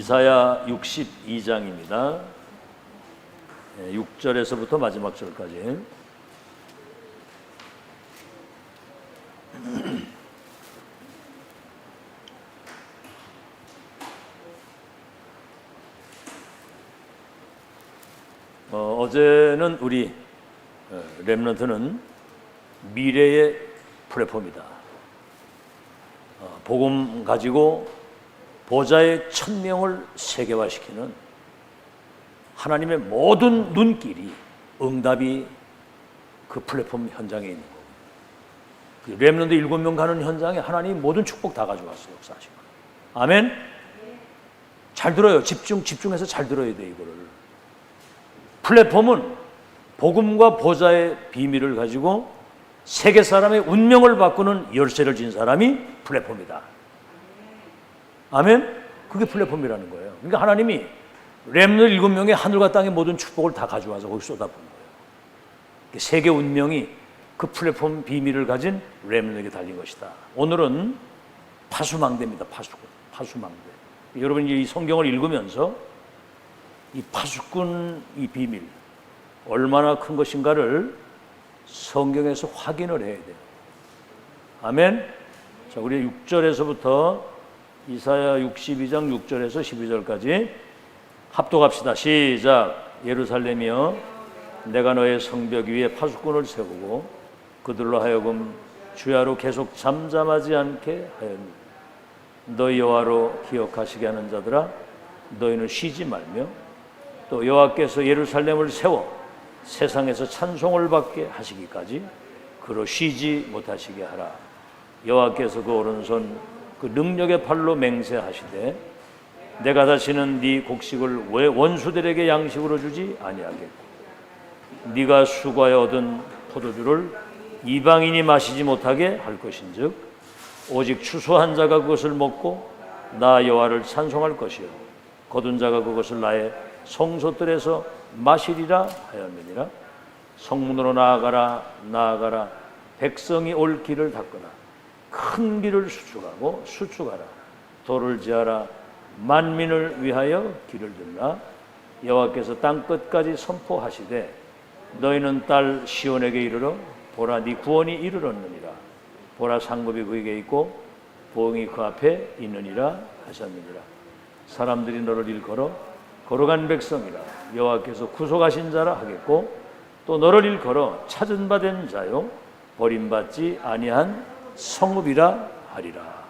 이사야 62장입니다. 6절에서부터 마지막 절까지. 어제는 우리 렘넌트는 미래의 플랫폼이다. 복음 가지고 보좌의 천명을 세계화시키는 하나님의 모든 눈길이 응답이 그 플랫폼 현장에 있는 거예요. 렘넌트 7명 가는 현장에 하나님이 모든 축복 다 가져왔어요. 역사하시고. 아멘. 잘 들어요. 집중해서 잘 들어야 돼. 이거를. 플랫폼은 복음과 보좌의 비밀을 가지고 세계 사람의 운명을 바꾸는 열쇠를 진 사람이 플랫폼이다. 아멘? 그게 플랫폼이라는 거예요. 그러니까 하나님이 렘넌트 7명의 하늘과 땅의 모든 축복을 다 가져와서 거기 쏟아부은 거예요. 세계 운명이 그 플랫폼 비밀을 가진 렘넌트에게 달린 것이다. 오늘은 파수망대입니다. 파수망대. 여러분이 이 성경을 읽으면서 이 파수꾼 이 비밀 얼마나 큰 것인가를 성경에서 확인을 해야 돼요. 아멘? 자, 우리 6절에서부터 이사야 62장 6절에서 12절까지 합독합시다. 시작. 예루살렘이여, 내가 너의 성벽 위에 파수꾼을 세우고 그들로 하여금 주야로 계속 잠잠하지 않게 하였니. 너희 여호와로 기억하시게 하는 자들아, 너희는 쉬지 말며 또 여호와께서 예루살렘을 세워 세상에서 찬송을 받게 하시기까지 그로 쉬지 못하시게 하라. 여호와께서 그 오른손 그 능력의 팔로 맹세하시되 내가 다시는 네 곡식을 왜 원수들에게 양식으로 주지 아니하겠고 네가 수고하여 얻은 포도주를 이방인이 마시지 못하게 할 것인즉 오직 추수한 자가 그것을 먹고 나 여호와를 찬송할 것이요 거둔 자가 그것을 나의 성소들에서 마시리라 하였느니라. 성문으로 나아가라. 백성이 올 길을 닦거나 큰 길을 수축하라. 도를 지하라. 만민을 위하여 길을 들라. 여호와께서 땅 끝까지 선포하시되 너희는 딸 시온에게 이르러 보라, 네 구원이 이르렀느니라. 보라, 상급이 그에게 있고 보응이 그 앞에 있느니라 하셨느니라. 사람들이 너를 일컬어 걸어간 백성이라. 여호와께서 구속하신 자라 하겠고 또 너를 일컬어 찾은 바 된 자요 버림받지 아니한 성읍이라 하리라.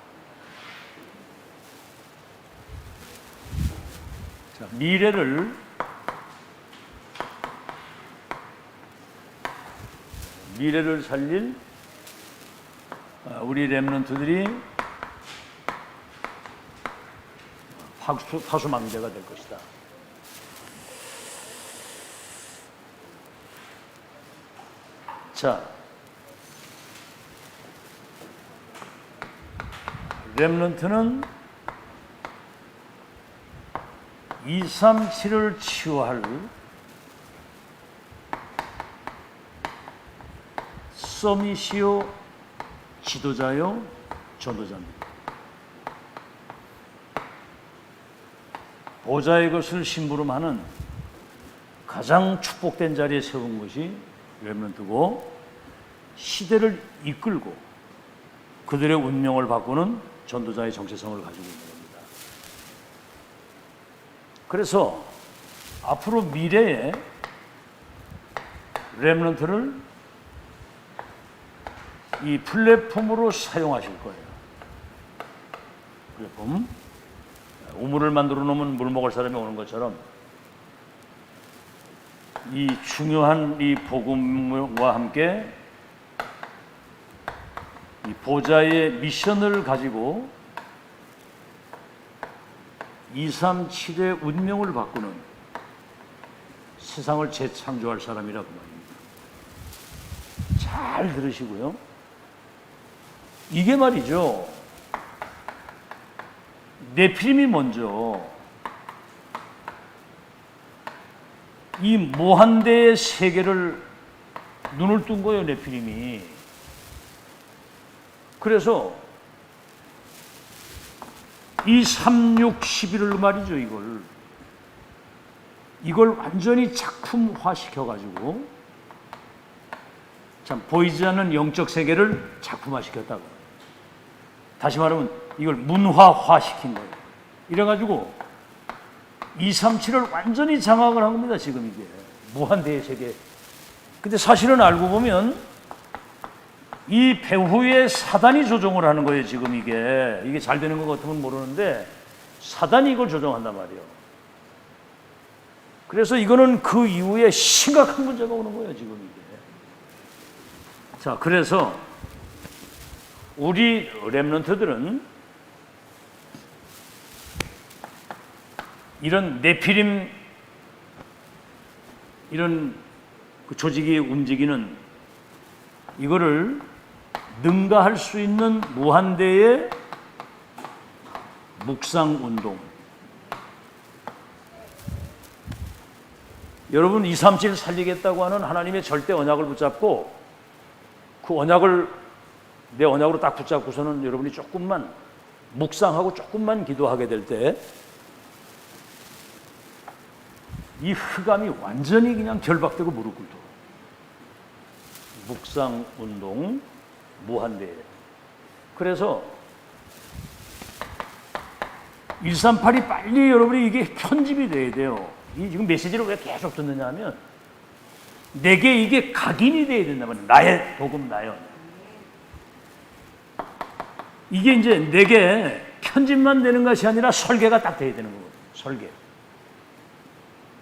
자, 미래를 살릴 우리 렘넌트들이 파수망대가 될 것이다. 자, 렘넌트는 237을 치유할 서밋이요 지도자요 전도자입니다. 보좌의 것을 심부름하는 가장 축복된 자리에 세운 것이 렘넌트고 시대를 이끌고 그들의 운명을 바꾸는 전도자의 정체성을 가지고 있는 겁니다. 그래서 앞으로 미래에 렘넌트를 이 플랫폼으로 사용하실 거예요. 플랫폼. 우물을 만들어 놓으면 물 먹을 사람이 오는 것처럼 이 중요한 이 복음과 함께 이 보좌의 미션을 가지고 237의 운명을 바꾸는 세상을 재창조할 사람이라고 말입니다. 잘 들으시고요. 이게 말이죠. 네피림이 먼저 이 무한대의 세계를 눈을 뜬 거예요. 네피림이. 그래서 이 3, 6, 11을 말이죠. 이걸 완전히 작품화 시켜가지고 참 보이지 않는 영적 세계를 작품화 시켰다고. 다시 말하면 이걸 문화화 시킨 거예요. 이래가지고 2, 3, 7을 완전히 장악을 한 겁니다. 지금 이게 무한대의 세계. 근데 사실은 알고 보면 이 배후에 사단이 조종을 하는 거예요. 지금 이게 잘 되는 것 같으면 모르는데 사단이 이걸 조종한단 말이에요. 그래서 이거는 그 이후에 심각한 문제가 오는 거예요. 지금 이게. 자, 그래서 우리 렘넌트들은 이런 네피림 이런 그 조직이 움직이는 이거를 능가할 수 있는 무한대의 묵상운동. 여러분 2, 3, 7 살리겠다고 하는 하나님의 절대 언약을 붙잡고 그 언약을 내 언약으로 딱 붙잡고서는 여러분이 조금만 묵상하고 조금만 기도하게 될 때 이 흑암이 완전히 그냥 결박되고 무릎 꿇도록. 묵상운동 무한대예요. 그래서 138이 빨리 여러분이 이게 편집이 돼야 돼요. 이 지금 메시지를 왜 계속 듣느냐 하면 내게 이게 각인이 돼야 된단 말이에요. 나의 복음 나연. 이게 이제 내게 편집만 되는 것이 아니라 설계가 딱 돼야 되는 거거든요. 설계.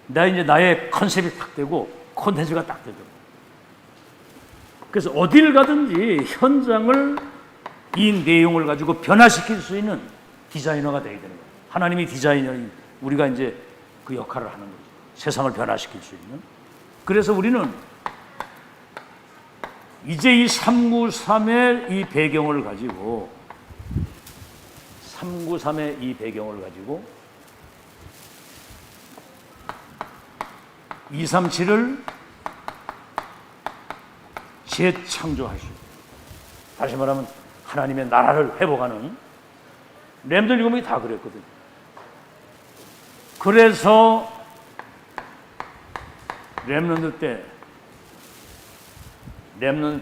이제 나의 컨셉이 딱 되고 콘텐츠가 딱 되도록. 그래서 어딜 가든지 현장을 이 내용을 가지고 변화시킬 수 있는 디자이너가 되어야 되는 거예요. 하나님이 디자이너, 우리가 이제 그 역할을 하는 거죠. 세상을 변화시킬 수 있는. 그래서 우리는 이제 이 393의 이 배경을 가지고 393의 이 배경을 가지고 237을 재창조할 수 있어요. 다시 말하면 하나님의 나라를 회복하는 렘들 일곱명이 다 그랬거든요. 그래서 렘넌트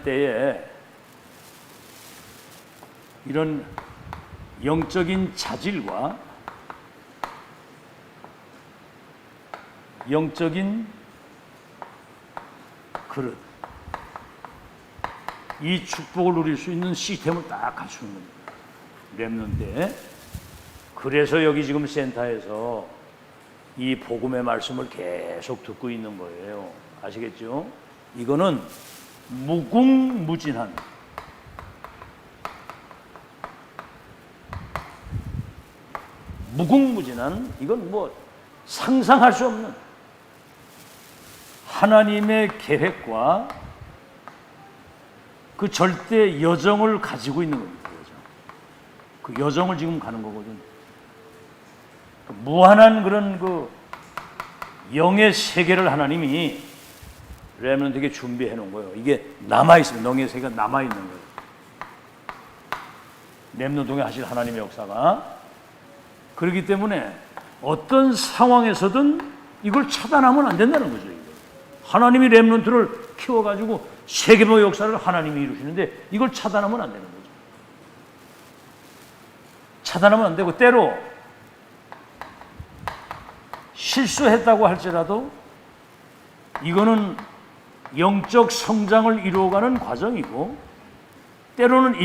때에 이런 영적인 자질과 영적인 그릇, 이 축복을 누릴 수 있는 시스템을 딱 갖추는 겁니다. 렘넌트에. 그래서 여기 지금 센터에서 이 복음의 말씀을 계속 듣고 있는 거예요. 아시겠죠? 이거는 무궁무진한 이건 뭐 상상할 수 없는 하나님의 계획과 그 절대 여정을 가지고 있는 겁니다. 그 여정을 지금 가는 거거든요. 무한한 그런 그 영의 세계를 하나님이 렘넌트에게 준비해 놓은 거예요. 이게 남아있습니다. 영의 세계가 남아있는 거예요. 렘넌트에 하실 하나님의 역사가. 그렇기 때문에 어떤 상황에서든 이걸 차단하면 안 된다는 거죠. 하나님이 렘넌트를 키워가지고 세계의 역사를 하나님이 이루시는데 이걸 차단하면 안 되는 거죠. 차단하면 안 되고, 때로 실수했다고 할지라도 이거는 영적 성장을 이루어가는 과정이고, 때로는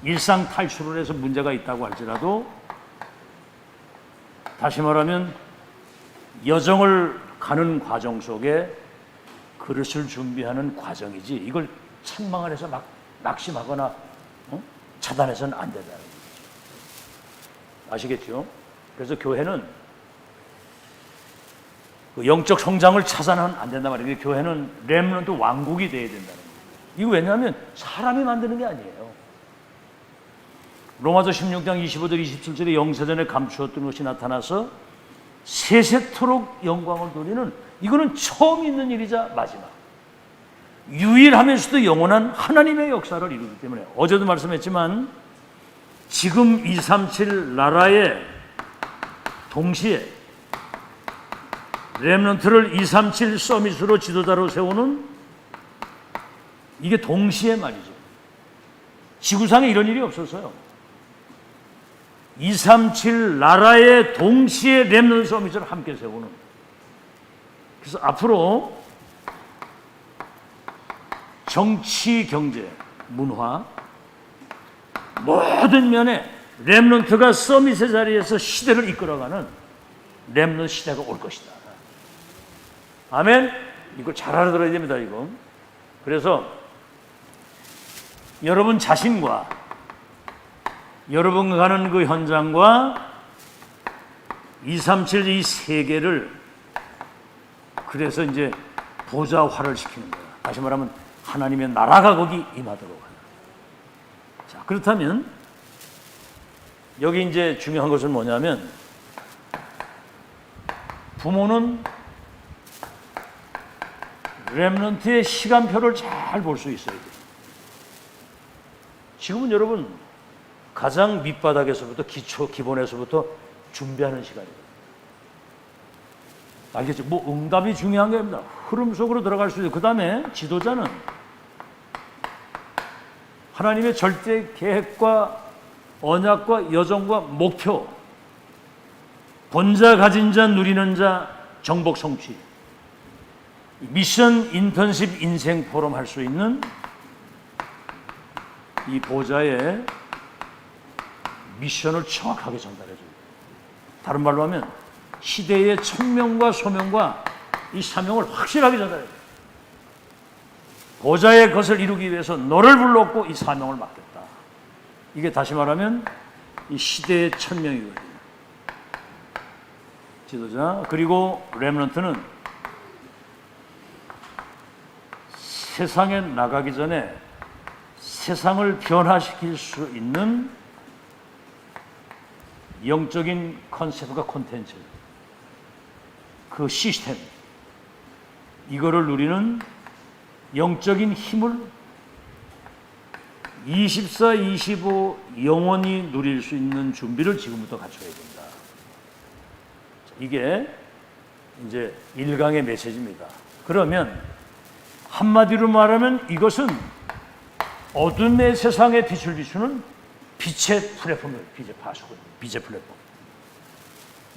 일상 탈출을 해서 문제가 있다고 할지라도, 다시 말하면 여정을 가는 과정 속에 그릇을 준비하는 과정이지, 이걸 책망을 해서 막 낙심하거나 차단해서는 안 된다는 거죠. 아시겠죠? 그래서 교회는 그 영적 성장을 차단하면 안 된단 말이에요. 교회는 렘넌트 왕국이 돼야 된다는 거예요. 이거 왜냐하면 사람이 만드는 게 아니에요. 로마서 16장 25절 27절에 영세전에 감추었던 것이 나타나서 세세토록 영광을 돌리는, 이거는 처음 있는 일이자 마지막, 유일하면서도 영원한 하나님의 역사를 이루기 때문에, 어제도 말씀했지만 지금 237 나라에 동시에 렘넌트를 237 서밋으로 지도자로 세우는, 이게 동시에 말이죠. 지구상에 이런 일이 없었어요. 237 나라에 동시에 렘넌트 서밋을 함께 세우는. 그래서 앞으로 정치, 경제, 문화 모든 면에 렘넌트가 서밋의 자리에서 시대를 이끌어가는 렘넌트 시대가 올 것이다. 아멘. 이걸 잘 알아들어야 됩니다. 이거. 그래서 여러분 자신과 여러분가 가는 그 현장과 237 이 세계를 그래서 이제 보좌화를 시키는 거예요. 다시 말하면 하나님의 나라가 거기 임하도록 하는. 자, 그렇다면 여기 이제 중요한 것은 뭐냐면, 부모는 렘넌트의 시간표를 잘 볼 수 있어야 돼요. 지금은 여러분 가장 밑바닥에서부터 기본에서부터 준비하는 시간이에요. 알겠죠? 뭐 응답이 중요한 게 아닙니다. 흐름 속으로 들어갈 수 있어요. 그 다음에 지도자는 하나님의 절대 계획과 언약과 여정과 목표, 본자 가진 자 누리는 자 정복 성취, 미션 인턴십 인생 포럼 할 수 있는 이 보좌의 미션을 정확하게 전달해 줘요. 다른 말로 하면 시대의 청명과 소명과 이 사명을 확실하게 전달해 줘요. 보좌의 것을 이루기 위해서 너를 불렀고 이 사명을 맡겼다. 이게 다시 말하면 이 시대의 천명이거든요. 지도자. 그리고 렘넌트는 세상에 나가기 전에 세상을 변화시킬 수 있는 영적인 컨셉과 콘텐츠, 그 시스템, 이거를 누리는 영적인 힘을 24, 25 영원히 누릴 수 있는 준비를 지금부터 갖춰야 된다. 이게 이제 1강의 메시지입니다. 그러면 한마디로 말하면 이것은 어둠의 세상에 빛을 비추는 빛의 플랫폼이에요. 빛의 파수꾼, 빛의 플랫폼.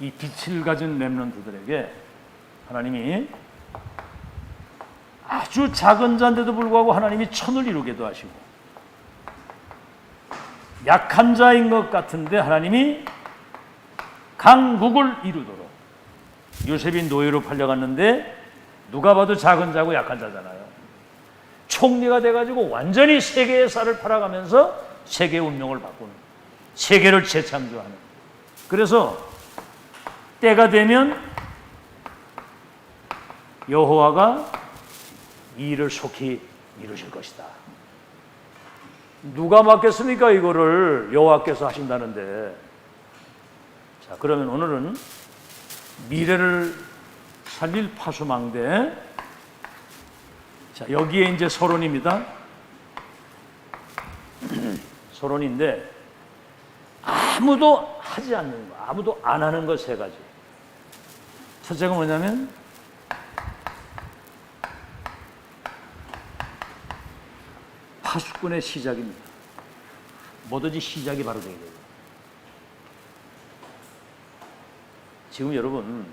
이 빛을 가진 렘넌트들에게 하나님이 아주 작은 자인데도 불구하고 하나님이 천을 이루게도 하시고, 약한 자인 것 같은데 하나님이 강국을 이루도록. 요셉이 노예로 팔려갔는데 누가 봐도 작은 자고 약한 자잖아요. 총리가 돼가지고 완전히 세계의 쌀을 팔아가면서 세계의 운명을 바꾸는, 세계를 재창조하는. 그래서 때가 되면 여호와가 이 일을 속히 이루실 것이다. 누가 맡겠습니까? 이거를 여호와께서 하신다는데. 자, 그러면 오늘은 미래를 살릴 파수망대. 자, 여기에 이제 서론입니다. 서론인데 아무도 하지 않는 거, 아무도 안 하는 것 세 가지. 첫째가 뭐냐면 파수꾼의 시작입니다. 뭐든지 시작이 바로 되게 돼요. 지금 여러분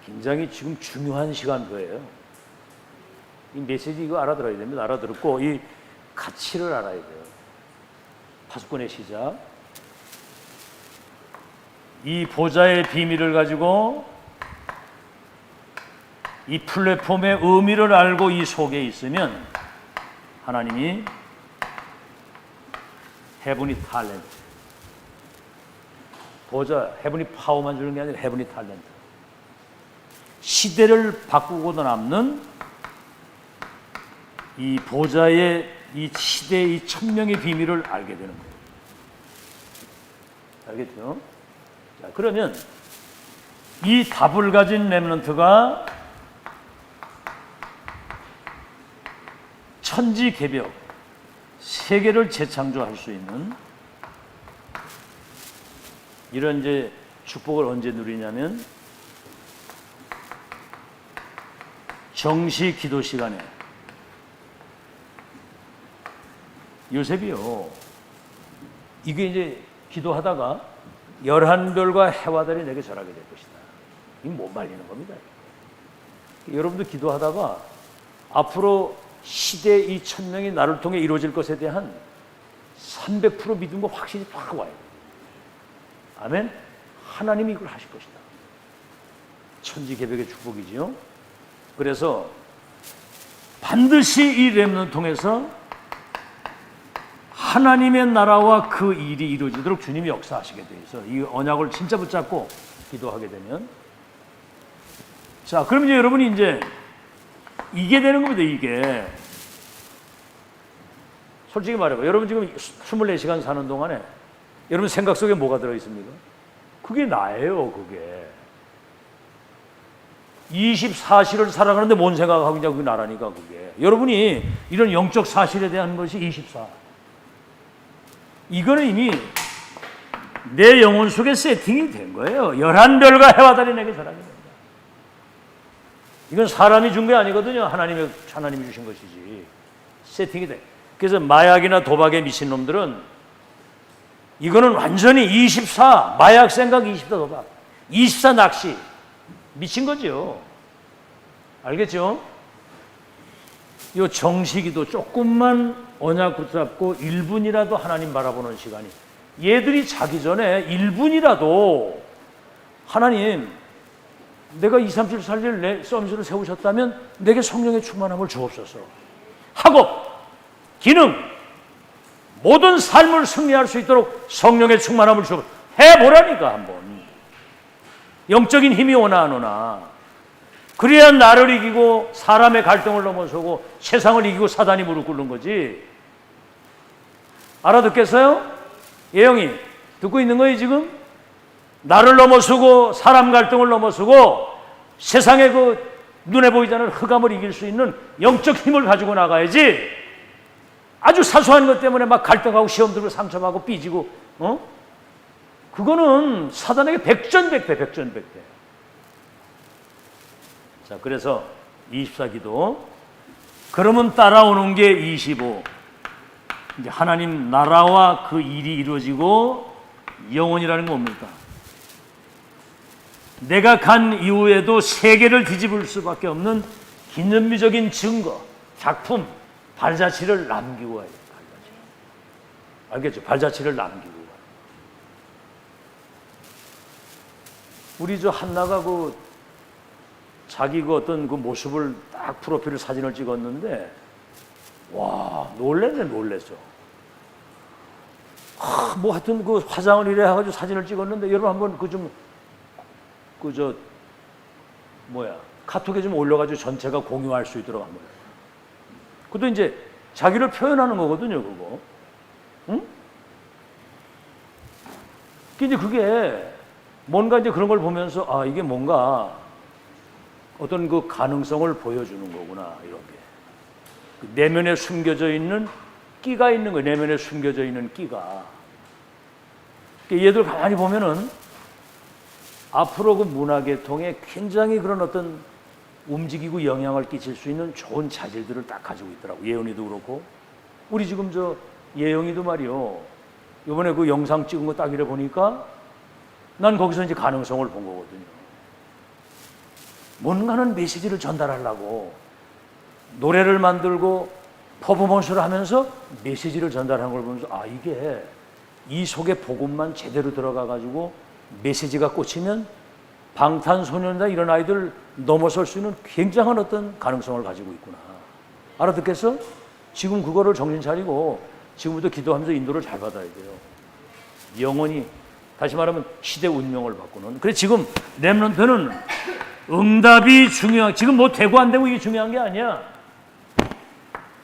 굉장히 지금 중요한 시간표예요. 이 메시지 이거 알아들어야 됩니다. 알아들었고 이 가치를 알아야 돼요. 파수꾼의 시작. 이 보좌의 비밀을 가지고 이 플랫폼의 의미를 알고 이 속에 있으면 하나님이 헤브니 탤런트, 보좌 헤브니 파워만 주는 게 아니라 헤브니 탤런트, 시대를 바꾸고도 남는 이 보좌의 이 시대의 이 천명의 비밀을 알게 되는 거예요. 알겠죠? 자, 그러면 이 답을 가진 렘넌트가 천지개벽, 세계를 재창조할 수 있는 이런 이제 축복을 언제 누리냐면 정시 기도 시간에 요셉이요. 이게 이제 기도하다가 11별과 해와 달이 내게 절하게 될 것이다. 이게 못 말리는 겁니다. 여러분도 기도하다가 앞으로 시대 이 1000명이 나를 통해 이루어질 것에 대한 300% 믿음과 확신이 확 와요. 아멘. 하나님이 이걸 하실 것이다. 천지개벽의 축복이지요. 그래서 반드시 이 렘넌트 통해서 하나님의 나라와 그 일이 이루어지도록 주님이 역사하시게 돼 있어. 이 언약을 진짜 붙잡고 기도하게 되면, 자, 그럼 이제 여러분이 이제 이게 되는 겁니다. 이게 솔직히 말해봐. 여러분 지금 24시간 사는 동안에 여러분 생각 속에 뭐가 들어있습니까? 그게 나예요. 그게 24시를 살아가는데 뭔 생각하고 있냐. 그게 나라니까. 그게 여러분이 이런 영적 사실에 대한 것이 24. 이거는 이미 내 영혼 속에 세팅이 된 거예요. 11별과 해와 달이 내게 절하게 됩니다. 이건 사람이 준 게 아니거든요. 하나님이 주신 것이지. 세팅이 돼. 그래서 마약이나 도박에 미친 놈들은 이거는 완전히 24 마약 생각, 24 도박, 24 낚시, 미친 거죠. 알겠죠? 이 정식이도 조금만 언약 붙잡고 1분이라도 하나님 바라보는 시간이, 얘들이 자기 전에 1분이라도 하나님, 내가 2, 3, 7 살릴 내 서밋을 세우셨다면 내게 성령의 충만함을 주옵소서 하고, 기능 모든 삶을 승리할 수 있도록 성령의 충만함을 주옵소서 해보라니까. 한번 영적인 힘이 오나 안 오나. 그래야 나를 이기고 사람의 갈등을 넘어서고 세상을 이기고 사단이 무릎 꿇는 거지. 알아듣겠어요? 예영이 듣고 있는 거예요 지금? 나를 넘어서고 사람 갈등을 넘어서고 세상의 그 눈에 보이지 않는 흑암을 이길 수 있는 영적 힘을 가지고 나가야지. 아주 사소한 것 때문에 막 갈등하고 시험 들고 상처받고 삐지고, 그거는 사단에게 백전백패. 자, 그래서 24기도. 그러면 따라오는 게 25. 이제 하나님 나라와 그 일이 이루어지고 영원이라는 건 뭡니까? 내가 간 이후에도 세계를 뒤집을 수밖에 없는 기념비적인 증거, 작품, 발자취를 남기고 와야 돼요. 알겠죠? 발자취를 남기고. 우리 저 한나가 자기 어떤 그 모습을 딱 프로필 사진을 찍었는데, 와, 놀랬죠. 뭐 하여튼 그 화장을 이래 해가지고 사진을 찍었는데, 여러분 한번 카톡에 좀 올려가지고 전체가 공유할 수 있도록 한번. 그것도 이제 자기를 표현하는 거거든요, 그거. 응? 근데 그게 뭔가 이제 그런 걸 보면서, 아, 이게 뭔가 어떤 그 가능성을 보여주는 거구나, 이런 게. 그 내면에 숨겨져 있는 끼가 있는 거예요, 내면에 숨겨져 있는 끼가. 얘들 가만히 보면은 앞으로 그 문화계통에 굉장히 그런 어떤 움직이고 영향을 끼칠 수 있는 좋은 자질들을 딱 가지고 있더라고. 예은이도 그렇고. 우리 지금 저 예영이도 말이요. 이번에 그 영상 찍은 거 딱 이래 보니까 난 거기서 이제 가능성을 본 거거든요. 뭔가는 메시지를 전달하려고 노래를 만들고 퍼포먼스를 하면서 메시지를 전달하는 걸 보면서, 아, 이게 이 속에 복음만 제대로 들어가 가지고 메시지가 꽂히면 방탄소년단 이런 아이들 넘어설 수 있는 굉장한 어떤 가능성을 가지고 있구나. 알아듣겠어? 지금 그거를 정신 차리고 지금부터 기도하면서 인도를 잘 받아야 돼요. 영원히, 다시 말하면 시대 운명을 바꾸는. 그래, 지금 렘넌트는 응답이 중요한, 지금 뭐 되고 안 되고 이게 중요한 게 아니야.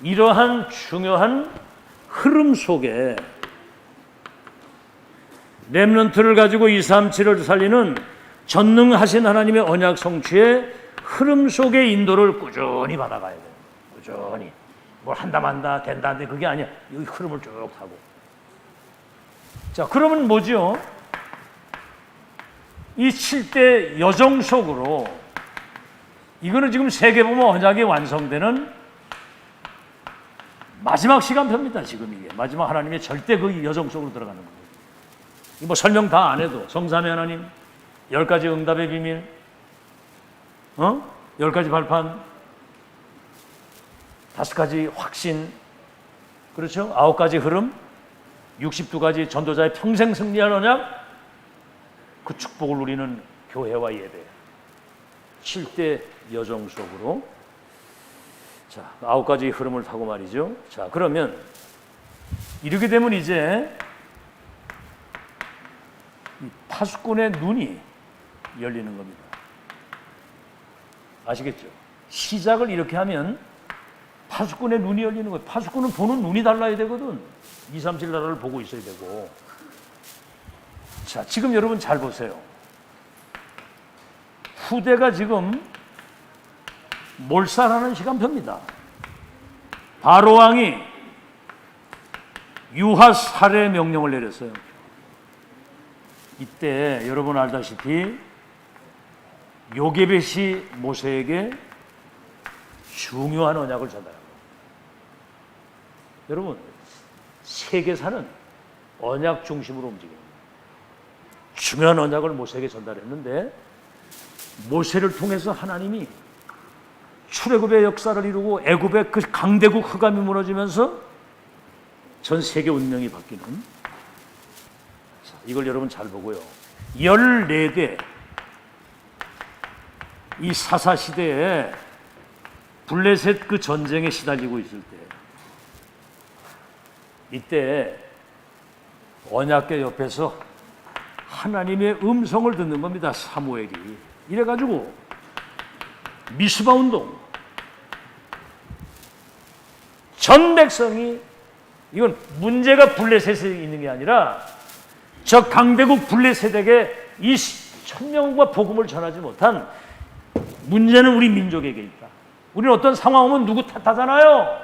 이러한 중요한 흐름 속에 렘넌트를 가지고 237을 살리는 전능하신 하나님의 언약 성취의 흐름 속의 인도를 꾸준히 받아가야 돼요. 꾸준히. 뭘 한다 만다 된다 안돼 그게 아니야. 여기 흐름을 쭉 타고. 자, 그러면 뭐죠? 이 7대 여정 속으로 이거는 지금 세계보면 언약이 완성되는 마지막 시간표입니다. 지금 이게 마지막 하나님의 절대 그 여정 속으로 들어가는 거예요. 뭐 설명 다 안 해도 성삼위 하나님, 10가지 응답의 비밀, 10가지 발판, 5가지 확신, 그렇죠? 9가지 흐름, 62가지 전도자의 평생 승리할 언약, 그 축복을 누리는 교회와 예배, 7대 여정 속으로. 자, 9가지 흐름을 타고 말이죠. 자, 그러면 이렇게 되면 이제 이 파수꾼의 눈이 열리는 겁니다. 아시겠죠? 시작을 이렇게 하면 파수꾼의 눈이 열리는 거예요. 파수꾼은 보는 눈이 달라야 되거든. 237 나라를 보고 있어야 되고. 자, 지금 여러분 잘 보세요. 후대가 지금 몰살하는 시간표입니다. 바로 왕이 유하 살해 명령을 내렸어요. 이때 여러분 알다시피 요게벳이 모세에게 중요한 언약을 전달합니다. 여러분, 세계사는 언약 중심으로 움직입니다. 중요한 언약을 모세에게 전달했는데 모세를 통해서 하나님이 출애굽의 역사를 이루고 애굽의 그 강대국 흑암이 무너지면서 전 세계 운명이 바뀌는, 자, 이걸 여러분 잘 보고요. 14대 이 사사시대에 블레셋 그 전쟁에 시달리고 있을 때, 이때 언약궤 옆에서 하나님의 음성을 듣는 겁니다. 사무엘이. 이래가지고 미스바 운동, 전 백성이, 이건 문제가 블레셋에 있는 게 아니라 저 강대국 블레셋에게 이 천명과 복음을 전하지 못한 문제는 우리 민족에게 있다. 우리는 어떤 상황 오면 누구 탓하잖아요.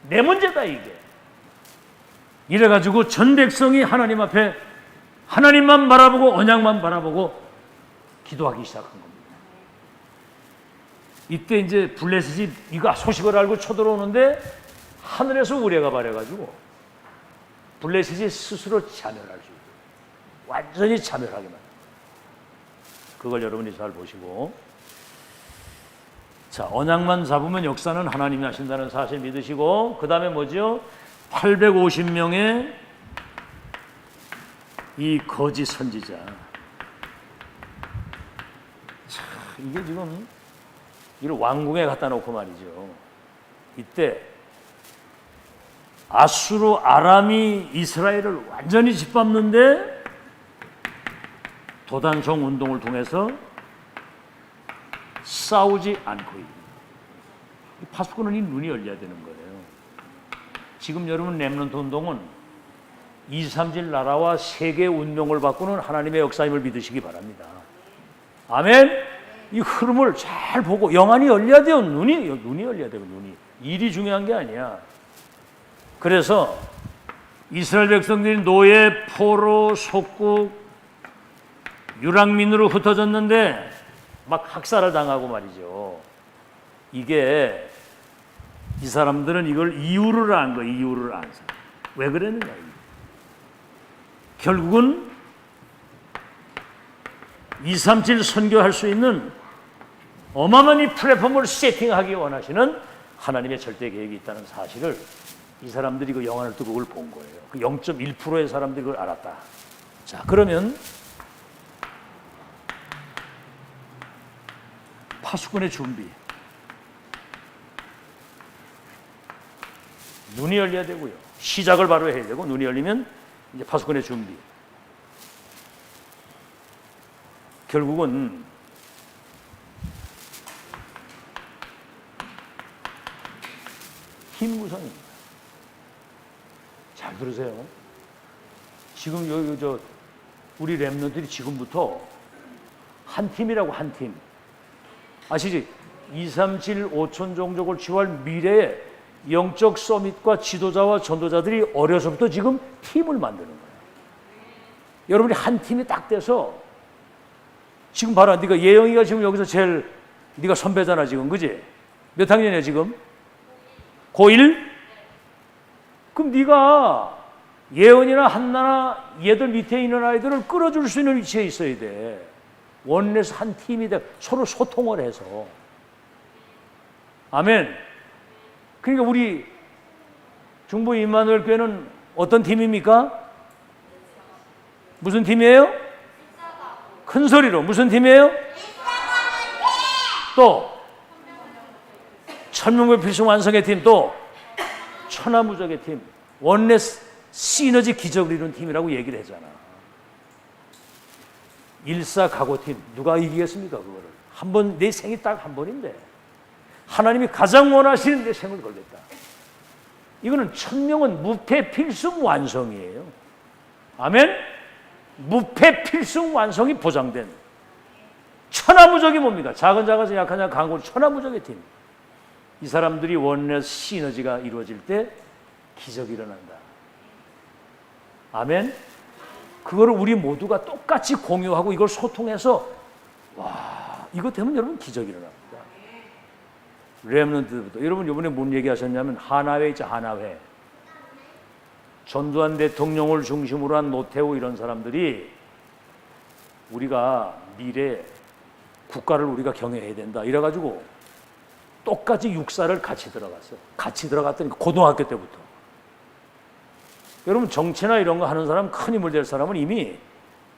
내 문제다 이게. 이래가지고 전 백성이 하나님 앞에 하나님만 바라보고 언약만 바라보고 기도하기 시작한 겁니다. 이때 이제 블레셋이 이거 소식을 알고 쳐들어오는데 하늘에서 우레가 발해가지고 블레셋이 스스로 자멸할 수 있고 완전히 자멸하게 만듭니다. 그걸 여러분이 잘 보시고, 자, 언약만 잡으면 역사는 하나님이 하신다는 사실 믿으시고, 그 다음에 뭐죠? 850명의 이 거짓 선지자. 자, 이게 지금 이를 왕궁에 갖다 놓고 말이죠. 이때 아수르 아람이 이스라엘을 완전히 짓밟는데 도단성 운동을 통해서 싸우지 않고 있는, 파수꾼은 이 눈이 열려야 되는 거예요. 지금 여러분 렘넌트 운동은 237 나라와 세계 운명을 바꾸는 하나님의 역사임을 믿으시기 바랍니다. 아멘. 이 흐름을 잘 보고 영안이 열려야 돼요. 눈이 열려야 돼요. 눈이. 일이 중요한 게 아니야. 그래서 이스라엘 백성들이 노예, 포로, 속국, 유랑민으로 흩어졌는데 막 학살을 당하고 말이죠. 이게 이 사람들은 이걸 이유를 안 거예요. 이유를 안 사. 왜 그랬느냐. 결국은 237 선교할 수 있는 어마어마한 이 플랫폼을 세팅하기 원하시는 하나님의 절대 계획이 있다는 사실을 이 사람들이 그 영안을 뜨고 그걸 본 거예요. 그 0.1%의 사람들이 그걸 알았다. 자, 그러면 파수꾼의 준비. 눈이 열려야 되고요. 시작을 바로 해야 되고, 눈이 열리면 이제 파수꾼의 준비. 결국은 힘 구성입니다. 잘 들으세요. 지금 여기 우리 렘넌트들이 지금부터 한 팀이라고, 한 팀. 아시지? 237 5천 종족을 취할 미래에 영적 서밋과 지도자와 전도자들이 어려서부터 지금 팀을 만드는 거예요. 여러분이 한 팀이 딱 돼서 지금 봐라. 네가 예영이가 지금 여기서 제일 네가 선배잖아 지금. 그지? 몇 학년이야 지금? 고1? 그럼 네가 예언이나 한나나 얘들 밑에 있는 아이들을 끌어줄 수 있는 위치에 있어야 돼. 원내에서 한 팀이 돼 서로 소통을 해서. 아멘. 그러니까 우리 중부 임마누엘 교회는 어떤 팀입니까? 무슨 팀이에요? 큰 소리로 무슨 팀이에요? 또 천명교 필승 완성의 팀, 또 천하무적의 팀, 원내 시너지 기적을 이룬 팀이라고 얘기를 했잖아. 일사각오팀. 누가 이기겠습니까 그거를? 한 번, 내 생이 딱 한 번인데 하나님이 가장 원하시는 내 생을 걸렸다. 이거는 천명은 무패 필승 완성이에요. 아멘? 무패 필승 완성이 보장된 천하무적이 뭡니까? 작은 자가서 약한 자 강고 천하무적의 팀. 이 사람들이 원내 시너지가 이루어질 때 기적이 일어난다. 아멘? 그거를 우리 모두가 똑같이 공유하고 이걸 소통해서 와, 이것 때문에 여러분 기적이 일어납니다. 렘넌트부터. 여러분 이번에 뭔 얘기하셨냐면 하나회 있죠. 하나회. 전두환 대통령을 중심으로 한 노태우 이런 사람들이 우리가 미래 국가를 우리가 경영해야 된다 이래가지고 똑같이 육사를 같이 들어갔어요. 같이 들어갔더니 고등학교 때부터. 여러분 정치나 이런 거 하는 사람, 큰 힘을 댈 사람은 이미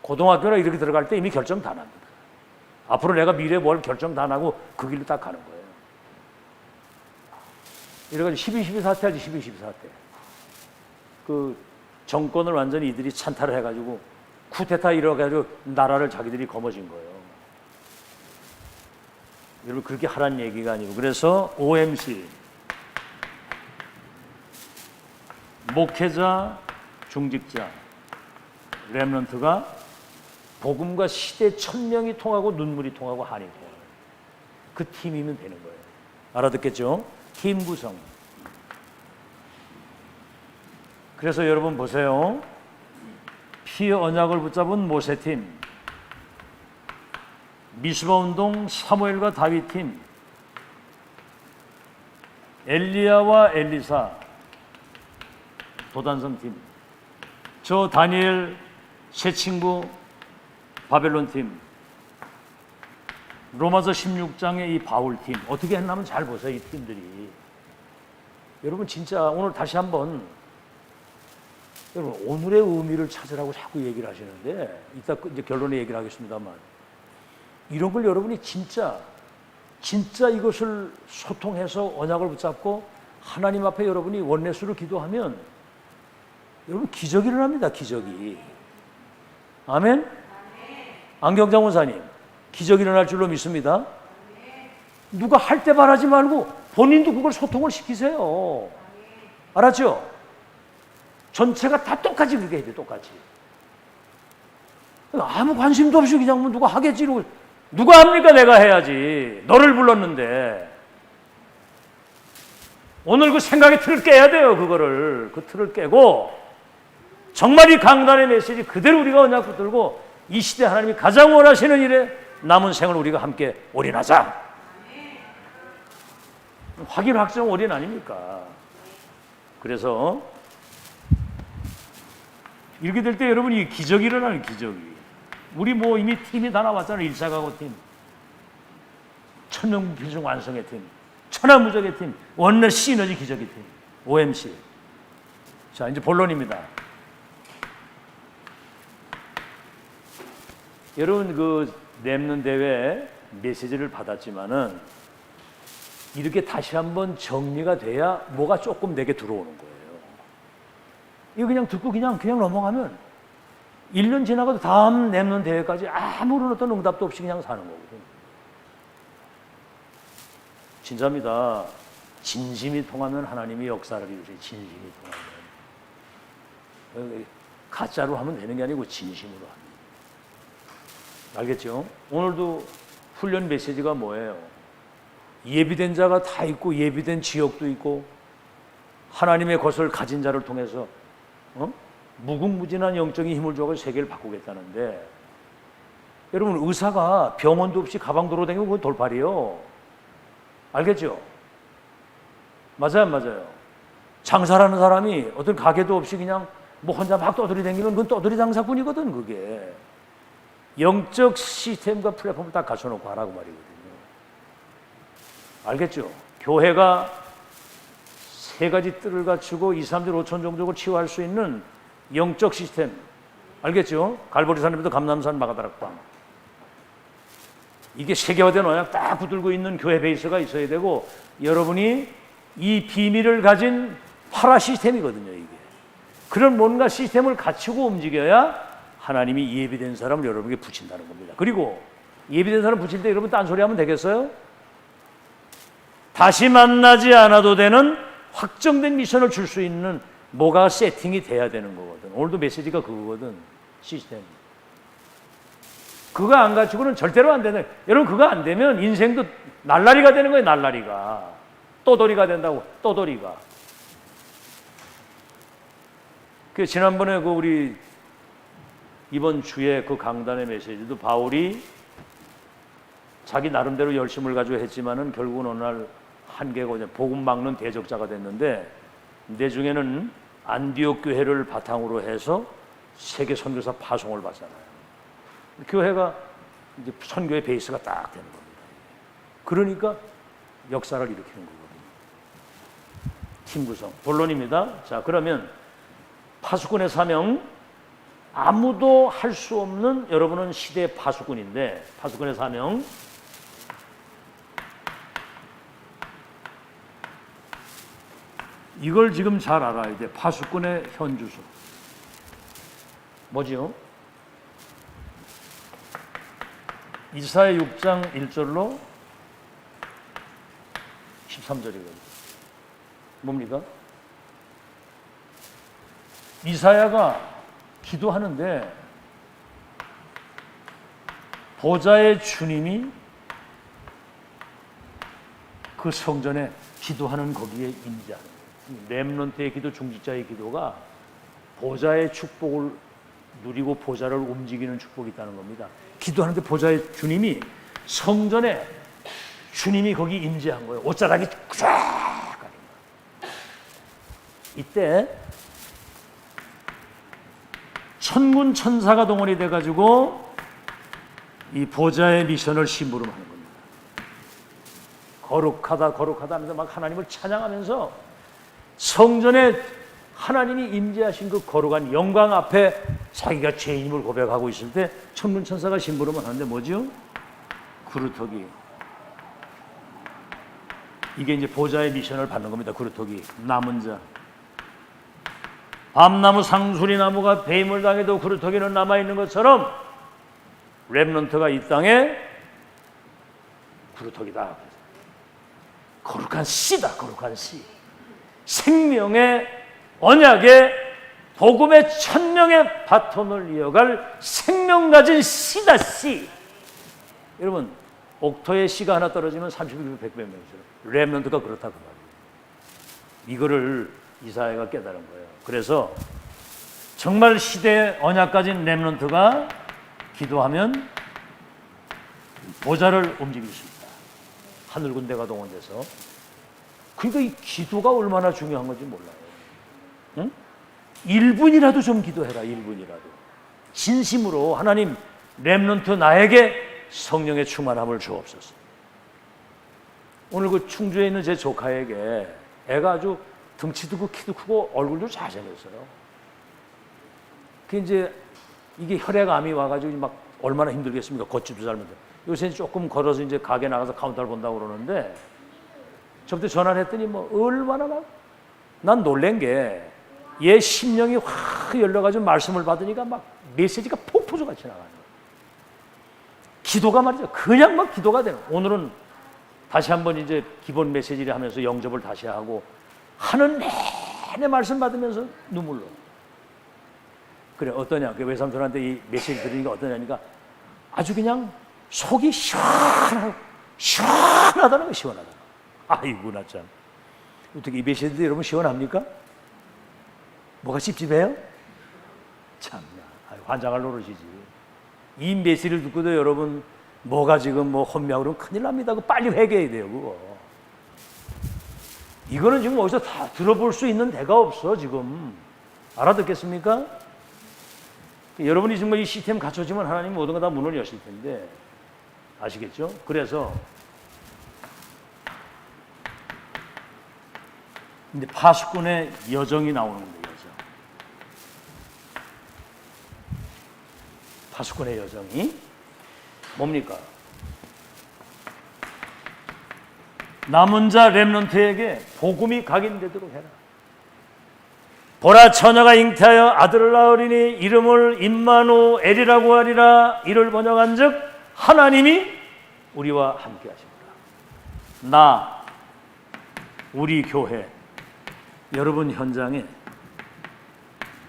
고등학교나 이렇게 들어갈 때 이미 결정 다 납니다. 앞으로 내가 미래에 뭘 결정 다 나고 그 길로 딱 가는 거예요. 이래가지고 12.12 사태 하지. 12.12 사태. 그 정권을 완전히 이들이 찬탈을 해가지고 쿠데타 이뤄가지고 나라를 자기들이 거머쥔 거예요. 여러분 그렇게 하라는 얘기가 아니고. 그래서 OMC 목회자, 중직자, 렘넌트가 복음과 시대 천명이 통하고 눈물이 통하고 한이 통하고 그 팀이면 되는 거예요. 알아듣겠죠? 팀 구성. 그래서 여러분 보세요. 피의 언약을 붙잡은 모세팀, 미스바 운동 사무엘과 다윗팀, 엘리야와 엘리사 도단성팀, 저 다니엘 새 친구 바벨론팀, 로마서 16장의 이 바울팀. 어떻게 했냐면 잘 보세요. 이 팀들이. 여러분 진짜 오늘 다시 한번 여러분 오늘의 의미를 찾으라고 자꾸 얘기를 하시는데 이따 이제 결론의 얘기를 하겠습니다만 이런 걸 여러분이 진짜 이것을 소통해서 언약을 붙잡고 하나님 앞에 여러분이 원내수를 기도하면 여러분 기적이 일어납니다. 기적이. 아멘? 안경장 원사님 기적이 일어날 줄로 믿습니다. 누가 할 때 말하지 말고 본인도 그걸 소통을 시키세요. 알았죠? 전체가 다 똑같이 그렇게 해야 돼. 똑같이. 아무 관심도 없이 그냥 뭐 누가 하겠지 이러고. 누가 합니까? 내가 해야지. 너를 불렀는데. 오늘 그 생각의 틀을 깨야 돼요. 그거를. 그 틀을 깨고 정말 이 강단의 메시지 그대로 우리가 언약 붙들고 이 시대 하나님이 가장 원하시는 일에 남은 생을 우리가 함께 올인하자. 확인 확정 올인 아닙니까? 그래서 이렇게 될 때 여러분 이 기적이 일어나는 기적이. 우리 뭐 이미 팀이 다 나왔잖아요. 일사각오 팀, 천명필승 완성의 팀, 천하무적의 팀, 원내 시너지 기적의 팀, OMC. 자 이제 본론입니다. 여러분 그 렘넌트 대회 메시지를 받았지만은 이렇게 다시 한번 정리가 돼야 뭐가 조금 내게 들어오는 거예요. 이거 그냥 듣고 그냥 넘어가면 1년 지나가도 다음 렘넌트 대회까지 아무런 어떤 응답도 없이 그냥 사는 거거든요. 진짜입니다. 진심이 통하면 하나님이 역사를 이루세요. 진심이 통하면. 가짜로 하면 되는 게 아니고 진심으로 합니다. 알겠죠? 오늘도 훈련 메시지가 뭐예요? 예비된 자가 다 있고 예비된 지역도 있고 하나님의 것을 가진 자를 통해서 무궁무진한 영적인 힘을 줘서 세계를 바꾸겠다는데, 여러분 의사가 병원도 없이 가방 들어다니고 그건 돌팔이요. 알겠죠? 맞아요, 맞아요. 장사라는 사람이 어떤 가게도 없이 그냥 뭐 혼자 막 떠돌이 다니면 그건 떠돌이 장사꾼이거든. 그게 영적 시스템과 플랫폼을 다 갖춰놓고 하라고 말이거든요. 알겠죠? 교회가 세 가지 뜰을 갖추고 2, 3절 5천 종족을 치유할 수 있는 영적 시스템, 알겠죠? 갈보리산에도 감남산 마가다락방, 이게 세계화된 언약 딱 붙들고 있는 교회 베이스가 있어야 되고, 여러분이 이 비밀을 가진 파라 시스템이거든요. 이게 그런 뭔가 시스템을 갖추고 움직여야 하나님이 예비된 사람을 여러분에게 붙인다는 겁니다. 그리고 예비된 사람 붙일 때 여러분 딴소리 하면 되겠어요? 다시 만나지 않아도 되는 확정된 미션을 줄 수 있는 뭐가 세팅이 돼야 되는 거거든. 오늘도 메시지가 그거거든. 시스템. 그거 안 갖추고는 절대로 안 되네. 여러분 그거 안 되면 인생도 날라리가 되는 거예요. 날라리가. 떠돌이가 된다고. 떠돌이가. 그 지난번에 그 우리 이번 주에 그 강단의 메시지도 바울이 자기 나름대로 열심을 가지고 했지만은 결국은 어느 날 한계가 오자 복음 막는 대적자가 됐는데, 내 중에는 안디옥 교회를 바탕으로 해서 세계 선교사 파송을 받잖아요. 교회가 이제 선교의 베이스가 딱 되는 겁니다. 그러니까 역사를 일으키는 거거든요. 팀 구성. 본론입니다. 자, 그러면 파수꾼의 사명, 아무도 할 수 없는, 여러분은 시대의 파수꾼인데, 파수꾼의 사명, 이걸 지금 잘 알아야 돼. 파수꾼의 현주소 뭐지요? 이사야 6장 1절로 13절이거든요. 뭡니까? 이사야가 기도하는데 보좌의 주님이 그 성전에 기도하는 거기에 임재하는 거예요. 렘넌트의 기도, 중직자의 기도가 보좌의 축복을 누리고 보좌를 움직이는 축복이 있다는 겁니다. 기도하는데 보좌의 주님이, 성전에 주님이 거기 임재한 거예요. 옷자락이 쫙. 이때 천군 천사가 동원이 돼가지고 이 보좌의 미션을 심부름하는 겁니다. 거룩하다 거룩하다 하면서 막 하나님을 찬양하면서 성전에 하나님이 임재하신 그 거룩한 영광 앞에 자기가 죄인임을 고백하고 있을 때 천군 천사가 심부름을 하는데 뭐죠? 그루터기. 이게 이제 보좌의 미션을 받는 겁니다. 그루터기. 남은 자. 밤나무 상수리 나무가 배임을 당해도 그루터기는 남아있는 것처럼 렘넌트가 이 땅에 그루터기다. 거룩한 씨다. 거룩한 씨. 생명의 언약의 복음의 천명의 바톤을 이어갈 생명 가진 씨다. 씨. 여러분 옥토에 씨가 하나 떨어지면 30배 100배 명이죠. 렘넌트가 그렇다 그 말이에요. 이거를 이사야가 깨달은 거예요. 그래서 정말 시대의 언약 가진 렘넌트가 기도하면 보좌를 움직일 수 있다. 하늘 군대가 동원돼서. 그러니까 이 기도가 얼마나 중요한 건지 몰라요. 응? 1분이라도 좀 기도해라. 1분이라도. 진심으로 하나님 렘넌트 나에게 성령의 충만함을 주옵소서. 오늘 그 충주에 있는 제 조카에게 애가 아주 등치도 크고 키도 크고 얼굴도 잘생겼어요. 그 이제 이게 혈액암이 와가지고 막 얼마나 힘들겠습니까? 걷지도 잘 못해. 요새 조금 걸어서 이제 가게 나가서 카운터를 본다고 그러는데, 저부터 전화를 했더니 뭐 얼마나 막, 난 놀란 게 얘 심령이 확 열려가지고 말씀을 받으니까 막 메시지가 폭포수같이 나가는 거예요. 기도가 말이죠. 그냥 막 기도가 되는. 오늘은 다시 한번 이제 기본 메시지를 하면서 영접을 다시 하고 하는 내내 말씀 받으면서 눈물로. 그래 어떠냐? 그 외삼촌한테 이 메시지 들으니까 어떠냐니까 아주 그냥 속이 시원하다는 거. 시원하다. 아이고 나 참. 어떻게 이 메시지도 여러분 시원합니까? 뭐가 찝찝해요? 참나, 환장할 노릇이지. 이 메시지를 듣고도 여러분 뭐가 지금 뭐 혼미하고 그러면 큰일 납니다. 그거 빨리 회개해야 돼요, 그거. 이거는 지금 어디서 다 들어볼 수 있는 데가 없어, 지금. 알아듣겠습니까? 여러분이 정말 이 시스템 갖춰지면 하나님이 모든 거 다 문을 여실 텐데. 아시겠죠? 그래서 근데 파수꾼의 여정이 나오는 거예요, 여정. 파수꾼의 여정이 뭡니까? 남은 자 렘넌트에게 복음이 각인되도록 해라. 보라, 처녀가 잉태하여 아들을 낳으리니 이름을 임마누엘이라고 하리라. 이를 번역한즉 하나님이 우리와 함께 하시리라. 나, 우리 교회, 여러분 현장에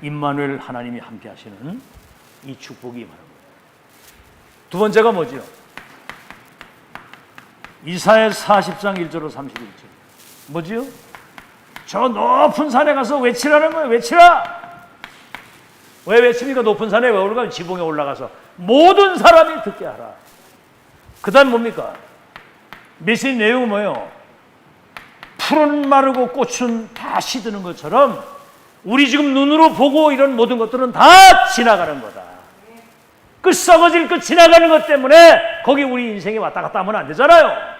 임마누엘 하나님이 함께 하시는 이 축복이 임하는 거예요. 두 번째가 뭐지요? 이사야 40장 1절로 31절. 뭐지요? 저 높은 산에 가서 외치라는 거예요. 외치라. 왜 외칩니까? 높은 산에 왜 올라가면 지붕에 올라가서 모든 사람이 듣게 하라. 그 다음 뭡니까? 메시지 내용은 뭐예요? 풀은 마르고 꽃은 다 시드는 것처럼 우리 지금 눈으로 보고 이런 모든 것들은 다 지나가는 거다. 그 썩어질 그 지나가는 것 때문에 거기 우리 인생이 왔다 갔다 하면 안 되잖아요.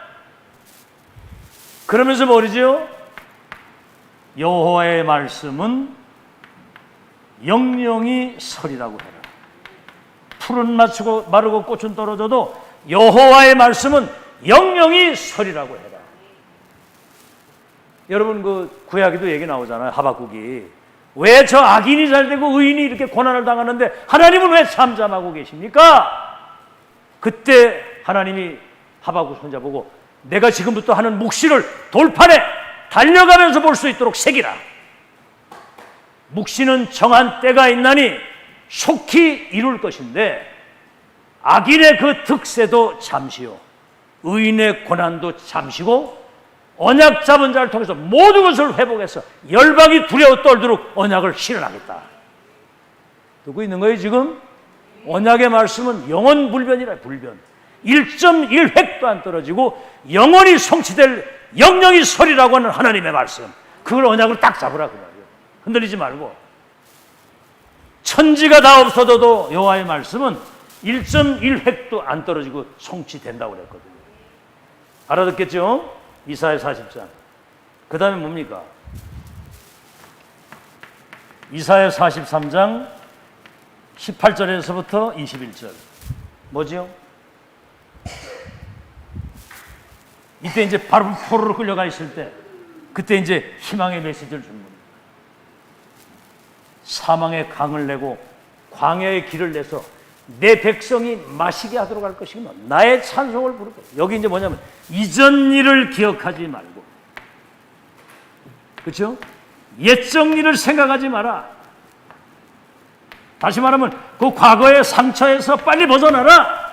그러면서 뭐죠? 여호와의 말씀은 영영이 설이라고 해라. 풀은 마르고 꽃은 떨어져도 여호와의 말씀은 영영이 설이라고 해라. 여러분 그 구약에도 얘기 나오잖아요. 하박국이 왜 저 악인이 잘되고 의인이 이렇게 고난을 당하는데 하나님은 왜 잠잠하고 계십니까? 그때 하나님이 하박국 손잡고 내가 지금부터 하는 묵시를 돌판에 달려가면서 볼 수 있도록 새기라. 묵시는 정한 때가 있나니 속히 이룰 것인데 악인의 그 득세도 잠시요 의인의 고난도 잠시고 언약 잡은 자를 통해서 모든 것을 회복해서 열방이 두려워 떨도록 언약을 실현하겠다. 듣고 있는 거예요 지금? 언약의 말씀은 영원 불변이라. 불변 1.1획도 안 떨어지고 영원히 성취될 영영이 설이라고 하는 하나님의 말씀, 그걸 언약으로 딱 잡으라 그 말이에요. 흔들리지 말고. 천지가 다 없어져도 여호와의 말씀은 1.1획도 안 떨어지고 성취된다고 그랬거든요. 알아듣겠죠? 이사야 40장. 그 다음에 뭡니까? 이사야 43장 18절에서부터 21절. 뭐지요? 이때 이제 바로 포로로 끌려가 있을 때 그때 이제 희망의 메시지를 준 겁니다. 사망의 강을 내고 광야의 길을 내서 내 백성이 마시게 하도록 할 것이며 나의 찬송을 부를 것이다. 여기 이제 뭐냐면 이전 일을 기억하지 말고, 그렇죠? 옛적 일을 생각하지 마라. 다시 말하면 그 과거의 상처에서 빨리 벗어나라.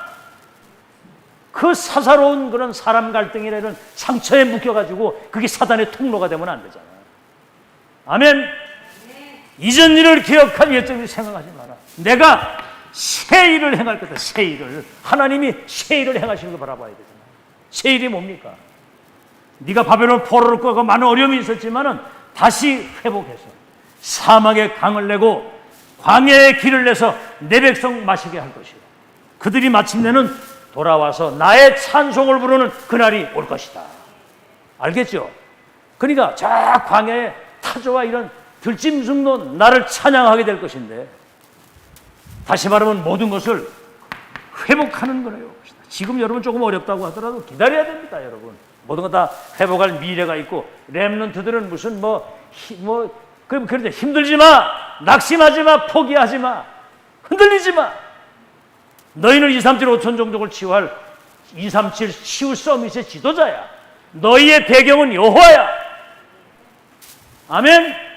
그 사사로운 그런 사람 갈등이라는 상처에 묶여가지고 그게 사단의 통로가 되면 안 되잖아. 아멘. 이전 일을 기억하고 옛적 일을 생각하지 마라. 내가 새 일을 행할 거다. 새 일을. 하나님이 새 일을 행하시는 거 바라봐야 되잖아. 새 일이 뭡니까? 네가 바벨론 포로를 끌고 많은 어려움이 있었지만은 다시 회복해서 사막의 강을 내고 광야의 길을 내서 내 백성 마시게 할 것이요. 그들이 마침내는 돌아와서 나의 찬송을 부르는 그날이 올 것이다. 알겠죠? 그러니까 저 광야의 타조와 이런 들짐승도 나를 찬양하게 될 것인데, 다시 말하면 모든 것을 회복하는 거예요. 지금 여러분 조금 어렵다고 하더라도 기다려야 됩니다, 여러분. 모든 거 다 회복할 미래가 있고, 렘넌트들은 무슨 그런데 힘들지 마, 낙심하지 마, 포기하지 마, 흔들리지 마. 너희는 237 5천 종족을 치유할 237 치유 서밋의 지도자야. 너희의 배경은 여호와야. 아멘.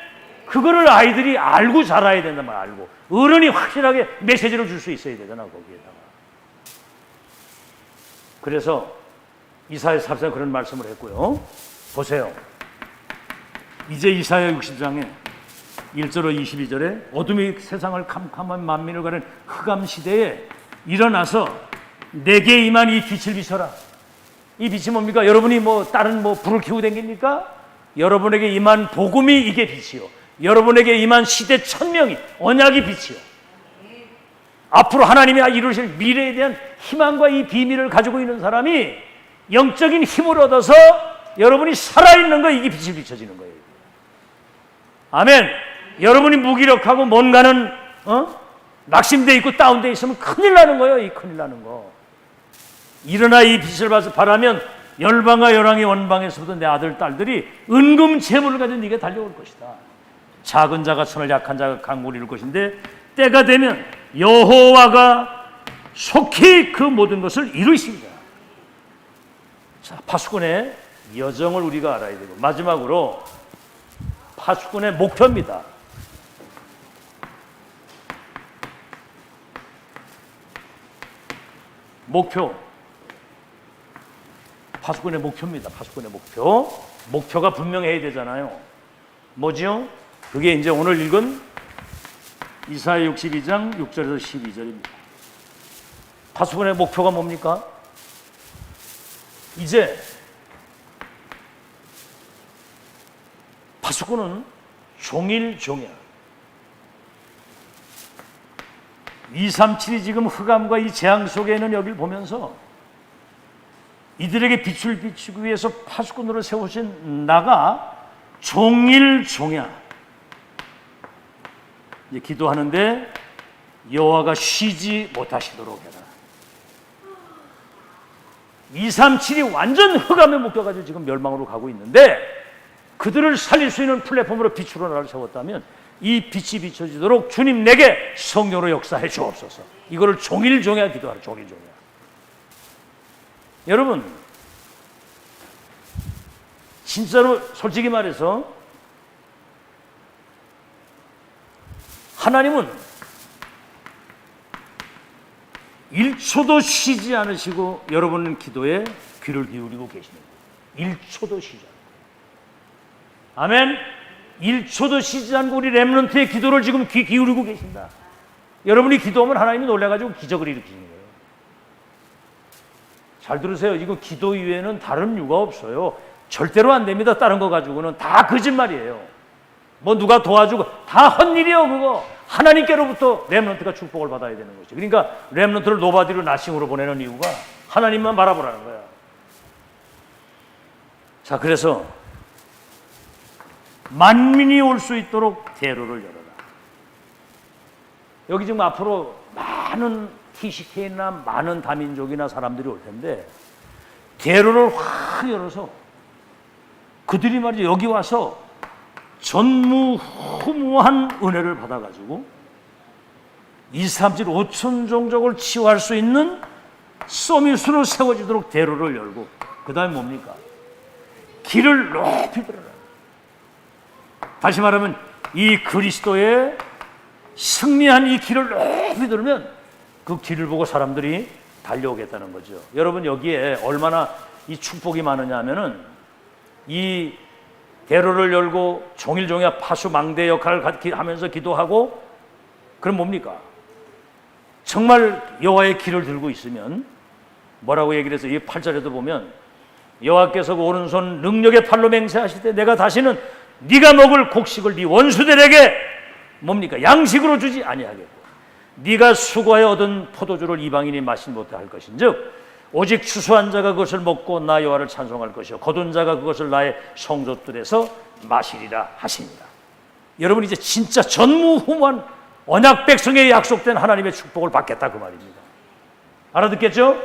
그거를 아이들이 알고 자라야 된단 말. 알고 어른이 확실하게 메시지를 줄 수 있어야 되잖아, 거기에다가. 그래서 이사야 40장 그런 말씀을 했고요. 보세요. 이제 이사야 60장에 1절로 22절에 어둠이 세상을 캄캄한 만민을 가는 흑암 시대에 일어나서 내게 임한 이 빛을 비춰라. 이 빛이 뭡니까? 여러분이 다른 불을 켜고 다닙니까? 여러분에게 임한 복음이 이게 빛이요. 여러분에게 임한 시대 천명이 언약이 빛이요. 앞으로 하나님이 이루실 미래에 대한 희망과 이 비밀을 가지고 있는 사람이 영적인 힘을 얻어서 여러분이 살아있는 거, 이게 빛이 비춰지는 거예요. 아멘. 여러분이 무기력하고 뭔가는 낙심돼 있고 다운돼 있으면 큰일 나는 거예요. 이 큰일 나는 거. 일어나 이 빛을 봐서 바라면 열방과 열왕의 원방에서부터 내 아들 딸들이 은금 재물을 가진 네게 달려올 것이다. 작은 자가 천을, 약한 자가 강물을 이룰 것인데 때가 되면 여호와가 속히 그 모든 것을 이루십니다. 자, 파수꾼의 여정을 우리가 알아야 되고, 마지막으로 파수꾼의 목표입니다. 목표. 파수꾼의 목표입니다. 파수꾼의 목표. 목표가 분명해야 되잖아요. 뭐지요? 그게 이제 오늘 읽은 이사야 62장 6절에서 12절입니다. 파수꾼의 목표가 뭡니까? 이제 파수꾼은 종일종야 237이 지금 흑암과 이 재앙 속에 있는 여기를 보면서 이들에게 빛을 비추기 위해서 파수꾼으로 세우신 나가 종일종야 이제 기도하는데 여호와가 쉬지 못하시도록 해라. 237이 완전 흑암에 묶여가지고 지금 멸망으로 가고 있는데 그들을 살릴 수 있는 플랫폼으로 빛으로 나를 세웠다면 이 빛이 비춰지도록 주님 내게 성령으로 역사해 주옵소서. 이거를 종일종야 기도하라. 종일종야. 여러분 진짜로 솔직히 말해서 하나님은 1초도 쉬지 않으시고 여러분 기도에 귀를 기울이고 계시는 거예요. 1초도 쉬지 않고. 아멘. 1초도 쉬지 않고 우리 렘넌트의 기도를 지금 귀 기울이고 계신다. 여러분이 기도하면 하나님이 놀라가지고 기적을 일으키는 거예요. 잘 들으세요. 이거 기도 이외에는 다른 이유가 없어요. 절대로 안 됩니다. 다른 거 가지고는 다 거짓말이에요. 뭐 누가 도와주고 다 헛일이에요. 그거 하나님께로부터 렘넌트가 축복을 받아야 되는 거죠. 그러니까 렘넌트를 노바디로 나싱으로 보내는 이유가 하나님만 바라보라는 거야. 자, 그래서 만민이 올 수 있도록 대로를 열어라. 여기 지금 앞으로 많은 TCK나 많은 다민족이나 사람들이 올 텐데 대로를 확 열어서 그들이 말이죠 여기 와서 전무후무한 은혜를 받아가지고 237 5천 종족을 치유할 수 있는 서밋으로 세워지도록 대로를 열고 그 다음에 뭡니까? 길을 높이 들어라. 다시 말하면 이 그리스도의 승리한 이 길을 높이 들으면 그 길을 보고 사람들이 달려오겠다는 거죠. 여러분 여기에 얼마나 이 축복이 많으냐 하면은 이 대로를 열고 종일종야 파수 망대 역할을 하면서 기도하고 그럼 뭡니까? 정말 여호와의 길을 들고 있으면 뭐라고 얘기를 해서 이 8절에도 보면 여호와께서 그 오른손 능력의 팔로 맹세하실 때 내가 다시는 네가 먹을 곡식을 네 원수들에게 뭡니까? 양식으로 주지 아니하겠고 네가 수고하여 얻은 포도주를 이방인이 마시지 못해 할 것인즉 오직 추수한 자가 그것을 먹고 나 여호와를 찬송할 것이요 거둔 자가 그것을 나의 성소들에서 마시리라 하십니다. 여러분 이제 진짜 전무후무한 언약 백성에 약속된 하나님의 축복을 받겠다 그 말입니다. 알아듣겠죠?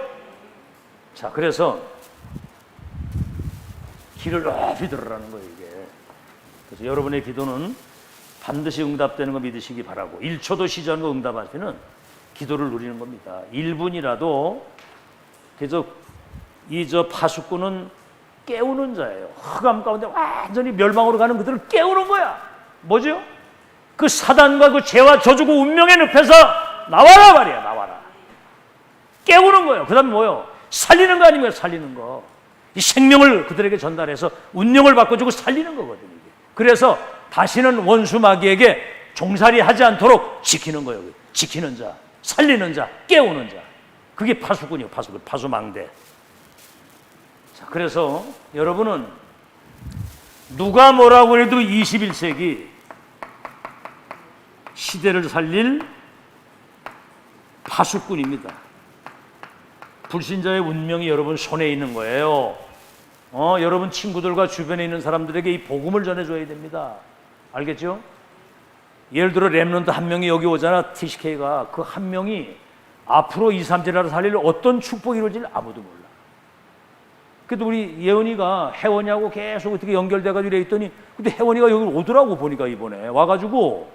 자, 그래서 길을 높이 들으라는 거예요 이게. 그래서 여러분의 기도는 반드시 응답되는 거 믿으시기 바라고 1초도 쉬지 않고 응답하시는 기도를 누리는 겁니다. 1분이라도 그래서 이 파수꾼은 깨우는 자예요. 흑암 가운데 완전히 멸망으로 가는 그들을 깨우는 거야. 뭐죠? 그 사단과 그 죄와 저주고 운명의 늪에서 나와라 말이야. 나와라. 깨우는 거예요. 그 다음에 뭐요? 살리는 거 아닙니까? 살리는 거. 이 생명을 그들에게 전달해서 운명을 바꿔주고 살리는 거거든요. 이게. 그래서 다시는 원수 마귀에게 종살이 하지 않도록 지키는 거예요. 지키는 자, 살리는 자, 깨우는 자. 그게 파수꾼이요, 파수꾼, 파수망대. 자, 그래서 여러분은 누가 뭐라고 해도 21세기 시대를 살릴 파수꾼입니다. 불신자의 운명이 여러분 손에 있는 거예요. 여러분 친구들과 주변에 있는 사람들에게 이 복음을 전해줘야 됩니다. 알겠죠? 예를 들어 렘넌트 한 명이 여기 오잖아. TCK가 그 한 명이 앞으로 2, 3제라를 살릴 어떤 축복이 이루어질지 아무도 몰라. 그래도 우리 예은이가 혜원이하고 계속 어떻게 연결돼가지고 이래 있더니 근데 혜원이가 여기 오더라고. 보니까 이번에 와가지고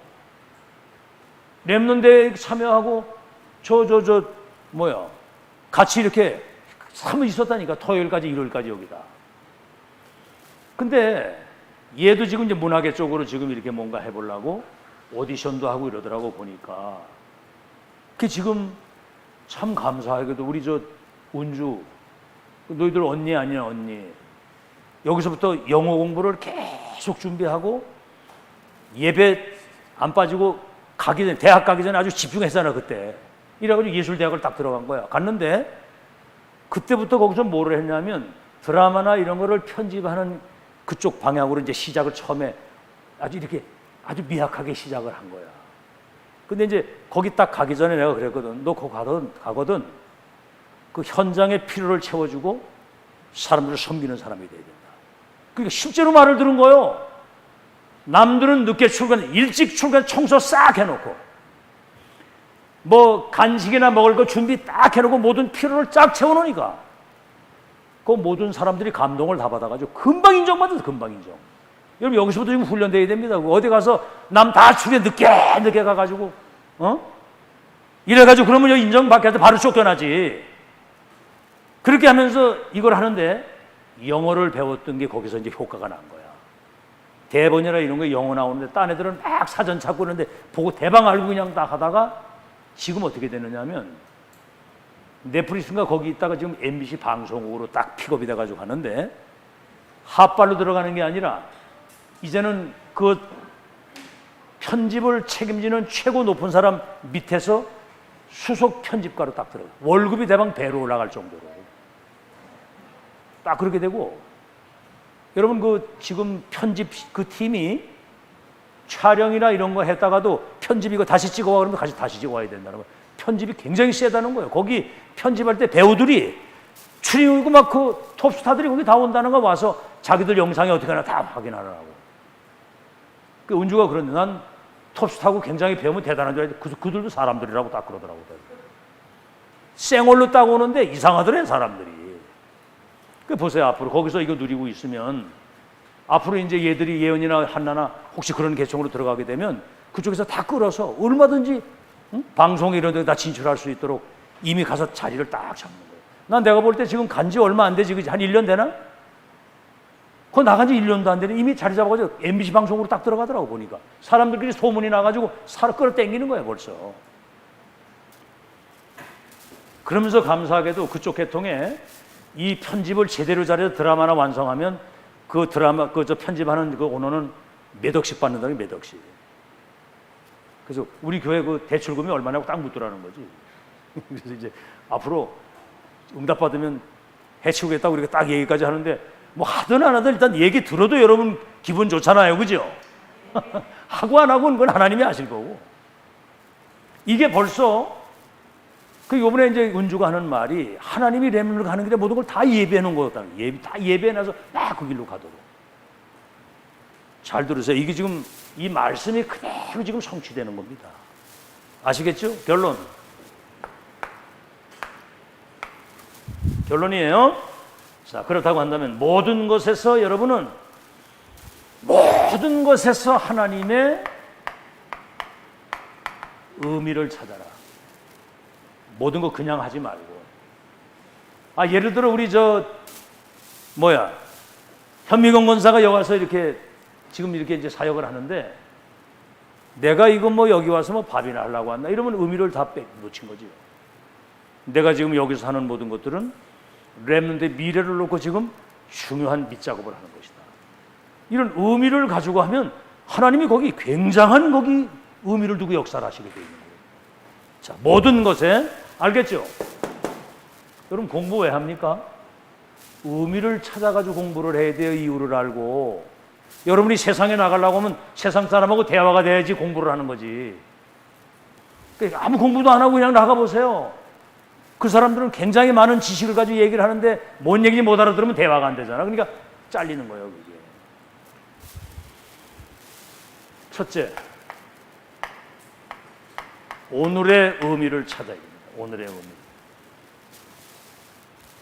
렘넌트에 참여하고 같이 이렇게 3일 있었다니까. 토요일까지 일요일까지 여기다. 근데 얘도 지금 이제 문화계 쪽으로 지금 이렇게 뭔가 해보려고 오디션도 하고 이러더라고. 보니까 그 지금 참 감사하게도 우리 운주 너희들 언니 아니야 언니 여기서부터 영어 공부를 계속 준비하고 예배 안 빠지고 가기 전에 대학 가기 전에 아주 집중했잖아 그때. 이래가지고 예술대학을 딱 들어간 거야. 갔는데 그때부터 거기서 뭐를 했냐면 드라마나 이런 거를 편집하는 그쪽 방향으로 이제 시작을 처음에 아주 이렇게 아주 미약하게 시작을 한 거야. 근데 이제 거기 딱 가기 전에 내가 그랬거든. 너 거기 가거든. 그 현장의 필요를 채워주고 사람들을 섬기는 사람이 돼야 된다. 그러니까 실제로 말을 들은 거예요. 남들은 늦게 출근, 일찍 출근 청소 싹 해놓고 뭐 간식이나 먹을 거 준비 딱 해놓고 모든 필요를 쫙 채워놓으니까 그 모든 사람들이 감동을 다 받아가지고 금방 인정받아서 금방 인정. 여러분 여기서부터 지금 훈련돼야 됩니다. 어디 가서 남 다 출연 늦게 가가지고 이래가지고 그러면 여기 인정받게 할 때 바로 쫓겨나지. 그렇게 하면서 이걸 하는데 영어를 배웠던 게 거기서 이제 효과가 난 거야. 대본이나 이런 거 영어 나오는데 딴 애들은 막 사전 찾고 있는데 보고 대방 알고 그냥 딱 하다가 지금 어떻게 되느냐면 넷플릭스인가 거기 있다가 지금 MBC 방송국으로 딱 픽업이 돼가지고 하는데 핫발로 들어가는 게 아니라 이제는 그 편집을 책임지는 최고 높은 사람 밑에서 수석 편집가로 딱 들어가. 월급이 대방 배로 올라갈 정도로 딱 그렇게 되고 여러분 그 지금 편집 그 팀이 촬영이나 이런 거 했다가도 편집 이거 다시 찍어와 그러면 다시 찍어와야 된다는 거예요. 편집이 굉장히 세다는 거예요. 거기 편집할 때 배우들이 출연이고 막 그 톱스타들이 거기 다 온다는 거 와서 자기들 영상이 어떻게 하나 다 확인하라고. 그 은주가 그런데 난 톱스타고 굉장히 배우면 대단한 줄 알았는데 그들도 사람들이라고 딱 그러더라고. 생얼로 딱 오는데 이상하더래 사람들이. 그 보세요. 앞으로 거기서 이거 누리고 있으면 앞으로 이제 얘들이 예언이나 한나나 혹시 그런 계층으로 들어가게 되면 그쪽에서 다 끌어서 얼마든지 방송에 이런 데 다 진출할 수 있도록 이미 가서 자리를 딱 잡는 거예요. 난 내가 볼 때 지금 간지 얼마 안 되지. 한 1년 되나? 그거 나간 지 1년도 안 되네. 이미 자리 잡아가지고 MBC 방송으로 딱 들어가더라고. 보니까 사람들끼리 소문이 나가지고 끌어당기는 거예요 벌써. 그러면서 감사하게도 그쪽 계통에 이 편집을 제대로 잘해서 드라마나 완성하면 그 드라마 저 편집하는 그 오너는 몇 억씩 받는다는 게 몇 억씩. 그래서 우리 교회 그 대출금이 얼마냐고 딱 묻더라는 거지. 그래서 이제 앞으로 응답 받으면 해치우겠다고 우리가 딱 얘기까지 하는데 뭐 하든 안 하든 일단 얘기 들어도 여러분 기분 좋잖아요, 그죠? 하고 안 하고는 그건 하나님이 아실 거고. 이게 벌써 그 요번에 이제 은주가 하는 말이 하나님이 렘넌트를 가는 길에 모든 걸 다 예배해 놓은 거다. 다 예배해놔서 막 그 길로 가도록. 잘 들으세요. 이게 지금 이 말씀이 그대로 지금 성취되는 겁니다. 아시겠죠? 결론이에요. 자, 그렇다고 한다면 모든 것에서 여러분은 모든 것에서 하나님의 의미를 찾아라. 모든 거 그냥 하지 말고. 예를 들어 우리 현미경 권사가 여기 와서 이렇게 지금 이렇게 이제 사역을 하는데 내가 이거 뭐 여기 와서 뭐 밥이나 하려고 한다 이러면 의미를 다 놓친 거지요. 내가 지금 여기서 하는 모든 것들은 렘넌트의 미래를 놓고 지금 중요한 밑작업을 하는 것이다. 이런 의미를 가지고 하면 하나님이 거기 굉장한 거기 의미를 두고 역사를 하시게 되어 있는 거예요. 자, 모든 것에 알겠죠? 여러분 공부 왜 합니까? 의미를 찾아가지고 공부를 해야 돼요. 이유를 알고. 여러분이 세상에 나가려고 하면 세상 사람하고 대화가 돼야지 공부를 하는 거지. 그러니까 아무 공부도 안 하고 그냥 나가보세요. 그 사람들은 굉장히 많은 지식을 가지고 얘기를 하는데 뭔 얘기인지 못 알아들으면 대화가 안 되잖아. 그러니까 잘리는 거예요, 그게. 첫째, 오늘의 의미를 찾아야 됩니다. 오늘의 의미.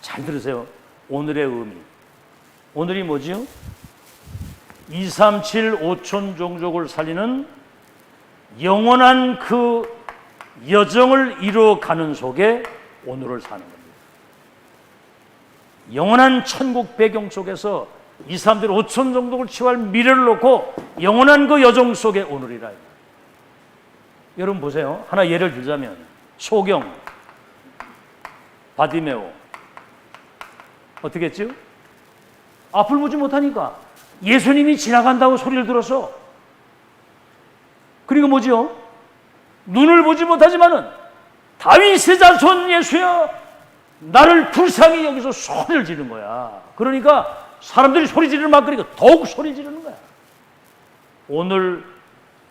잘 들으세요. 오늘의 의미. 오늘이 뭐지요? 237 5천 종족을 살리는 영원한 그 여정을 이루어가는 속에 오늘을 사는 겁니다. 영원한 천국 배경 속에서 237 5천 종족을 치유할 미래를 놓고 영원한 그 여정 속에 오늘이라. 여러분 보세요. 하나 예를 들자면 소경, 바디메오 어떻게 했죠? 앞을 보지 못하니까 예수님이 지나간다고 소리를 들어서. 그리고 뭐지요? 눈을 보지 못하지만은 다윗의 자손 예수여 나를 불쌍히 여기서 소리를 지르는 거야. 그러니까 사람들이 소리 지르는 만큼이니까 더욱 소리 지르는 거야. 오늘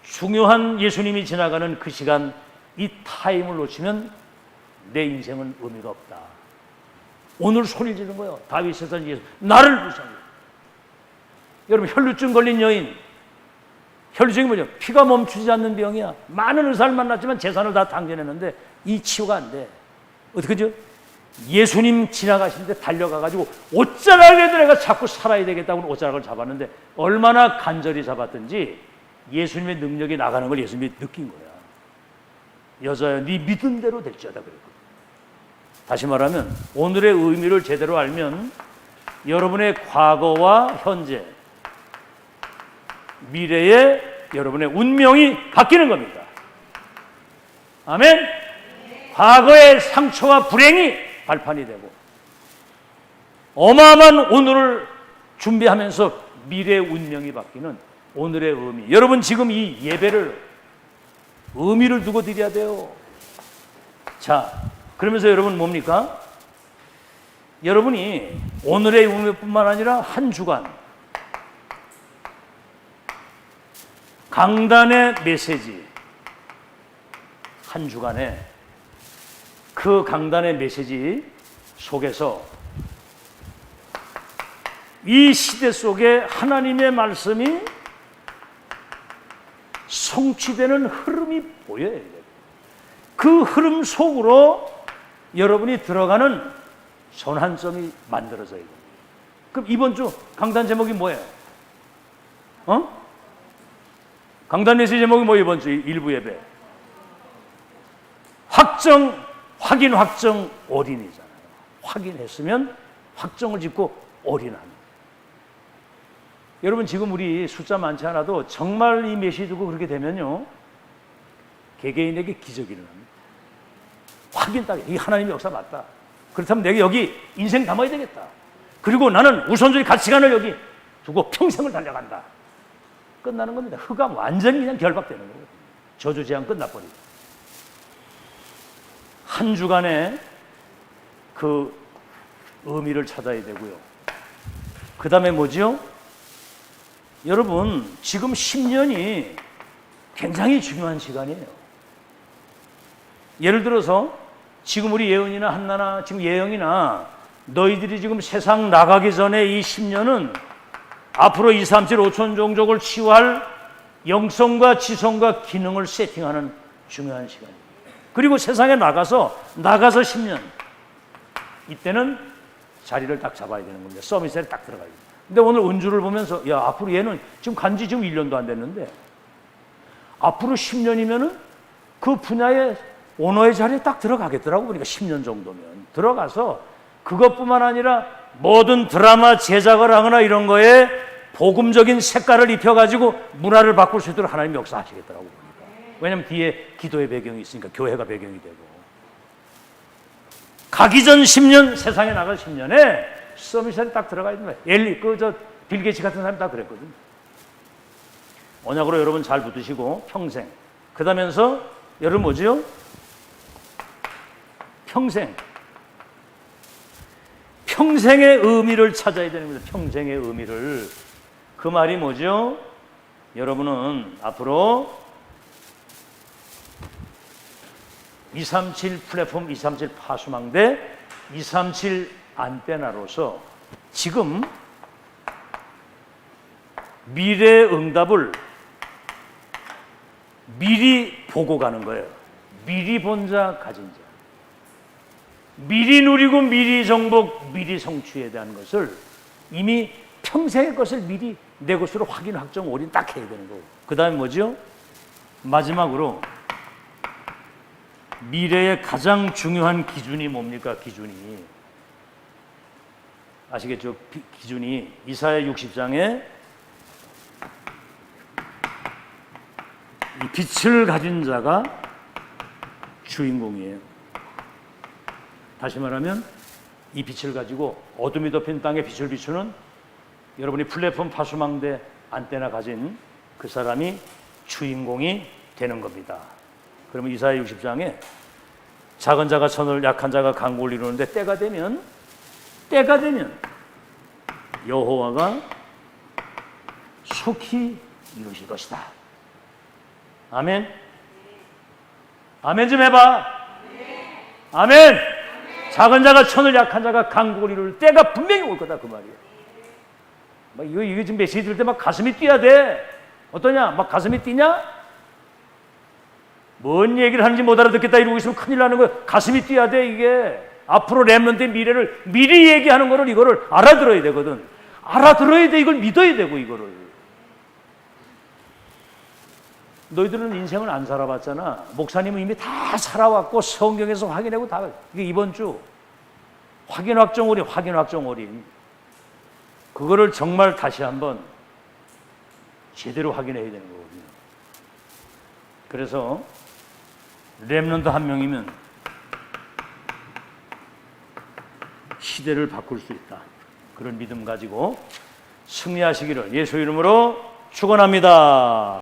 중요한 예수님이 지나가는 그 시간, 이 타임을 놓치면 내 인생은 의미가 없다. 오늘 소리 지르는 거예요. 다윗의 자손 예수 나를 불쌍히. 여러분 혈루증 걸린 여인, 혈루증이 뭐죠? 피가 멈추지 않는 병이야. 많은 의사를 만났지만 재산을 다 당겨냈는데 이 치유가 안 돼. 어떻게 하죠? 예수님 지나가시는데 달려가가지고 옷자락에도 내가 자꾸 살아야 되겠다고 옷자락을 잡았는데 얼마나 간절히 잡았든지 예수님의 능력이 나가는 걸 예수님이 느낀 거야. 여자야 네 믿은 대로 될지어다 그랬거든. 다시 말하면 오늘의 의미를 제대로 알면 여러분의 과거와 현재, 미래에 여러분의 운명이 바뀌는 겁니다. 아멘. 과거의 상처와 불행이 발판이 되고 어마어마한 오늘을 준비하면서 미래의 운명이 바뀌는 오늘의 의미. 여러분 지금 이 예배를 의미를 두고 드려야 돼요. 자, 그러면서 여러분 뭡니까? 여러분이 오늘의 의미뿐만 아니라 한 주간 강단의 메시지, 한 주간에 그 강단의 메시지 속에서 이 시대 속에 하나님의 말씀이 성취되는 흐름이 보여야 돼요. 그 흐름 속으로 여러분이 들어가는 전환점이 만들어져야 돼요. 그럼 이번 주 강단 제목이 뭐예요? 강단 메시지 제목이 뭐예요? 이번 주 일부 예배 확인, 올인이잖아요. 확인했으면 확정을 짓고 올인하는. 여러분 지금 우리 숫자 많지 않아도 정말 이 메시지 두고 그렇게 되면요 개개인에게 기적이 일어납니다. 확인 딱, 이 하나님의 역사 맞다. 그렇다면 내가 여기 인생 담아야 되겠다. 그리고 나는 우선주의 가치관을 여기 두고 평생을 달려간다. 끝나는 겁니다. 흑암 완전히 그냥 결박되는 거예요. 저주제한 끝나버리고. 한 주간의 그 의미를 찾아야 되고요. 그 다음에 뭐죠? 여러분 지금 10년이 굉장히 중요한 시간이에요. 예를 들어서 지금 우리 예은이나 한나나 지금 예영이나 너희들이 지금 세상 나가기 전에 이 10년은 앞으로 237 5천 종족을 치유할 영성과 지성과 기능을 세팅하는 중요한 시간입니다. 그리고 세상에 나가서 10년 이때는 자리를 딱 잡아야 되는 겁니다. 서밋에 딱 들어가야 됩니다. 근데 오늘 은주를 보면서 야 앞으로 얘는 지금 간지 지금 1년도 안 됐는데 앞으로 10년이면은 그 분야의 오너의 자리에 딱 들어가겠더라고. 보니까 10년 정도면 들어가서 그것뿐만 아니라 모든 드라마 제작을 하거나 이런 거에 복음적인 색깔을 입혀가지고 문화를 바꿀 수 있도록 하나님 역사하시겠더라고 보니까. 왜냐하면 뒤에 기도의 배경이 있으니까 교회가 배경이 되고. 가기 전 10년, 세상에 나갈 10년에 서밋에 딱 들어가야 됩니다. 빌 게이츠 같은 사람이 다 그랬거든요. 언약으로 여러분 잘 붙으시고 평생. 그다음에서 여러분 뭐지요? 평생. 평생의 의미를 찾아야 되는 겁니다. 평생의 의미를. 그 말이 뭐죠? 여러분은 앞으로 237 플랫폼, 237 파수망대, 237 안테나로서 지금 미래의 응답을 미리 보고 가는 거예요. 미리 본 자, 가진 자. 미리 누리고 미리 정복, 미리 성취에 대한 것을 이미 평생의 것을 미리 내 것으로 확인, 확정, 올인 딱 해야 되는 거고. 그 다음에 뭐죠? 마지막으로 미래의 가장 중요한 기준이 뭡니까? 기준이. 아시겠죠? 기준이 이사야 60장에 이 빛을 가진 자가 주인공이에요. 다시 말하면 이 빛을 가지고 어둠이 덮인 땅에 빛을 비추는 여러분이 플랫폼 파수망대 안테나 가진 그 사람이 주인공이 되는 겁니다. 그러면 이사야 60장에 작은 자가 천을 약한 자가 강골 이루는데 때가 되면 여호와가 속히 이루실 것이다. 아멘. 아멘 좀 해봐. 아멘. 작은 자가 천을 약한 자가 강국을 이룰 때가 분명히 올 거다 그 말이에요. 막 이거 지금 메시지 들을 때 막 가슴이 뛰어야 돼. 어떠냐? 막 가슴이 뛰냐? 뭔 얘기를 하는지 못 알아듣겠다 이러고 있으면 큰일 나는 거예요. 가슴이 뛰어야 돼 이게. 앞으로 렘넌트의 미래를 미리 얘기하는 거를 이거를 알아들어야 되거든. 알아들어야 돼. 이걸 믿어야 되고 이거를. 너희들은 인생을 안 살아봤잖아. 목사님은 이미 다 살아왔고 성경에서 확인하고 다. 이게 이번 주 확인 확정 올인. 그거를 정말 다시 한번 제대로 확인해야 되는 거거든요. 그래서 렘넌트 한 명이면 시대를 바꿀 수 있다. 그런 믿음 가지고 승리하시기를 예수 이름으로 축원합니다.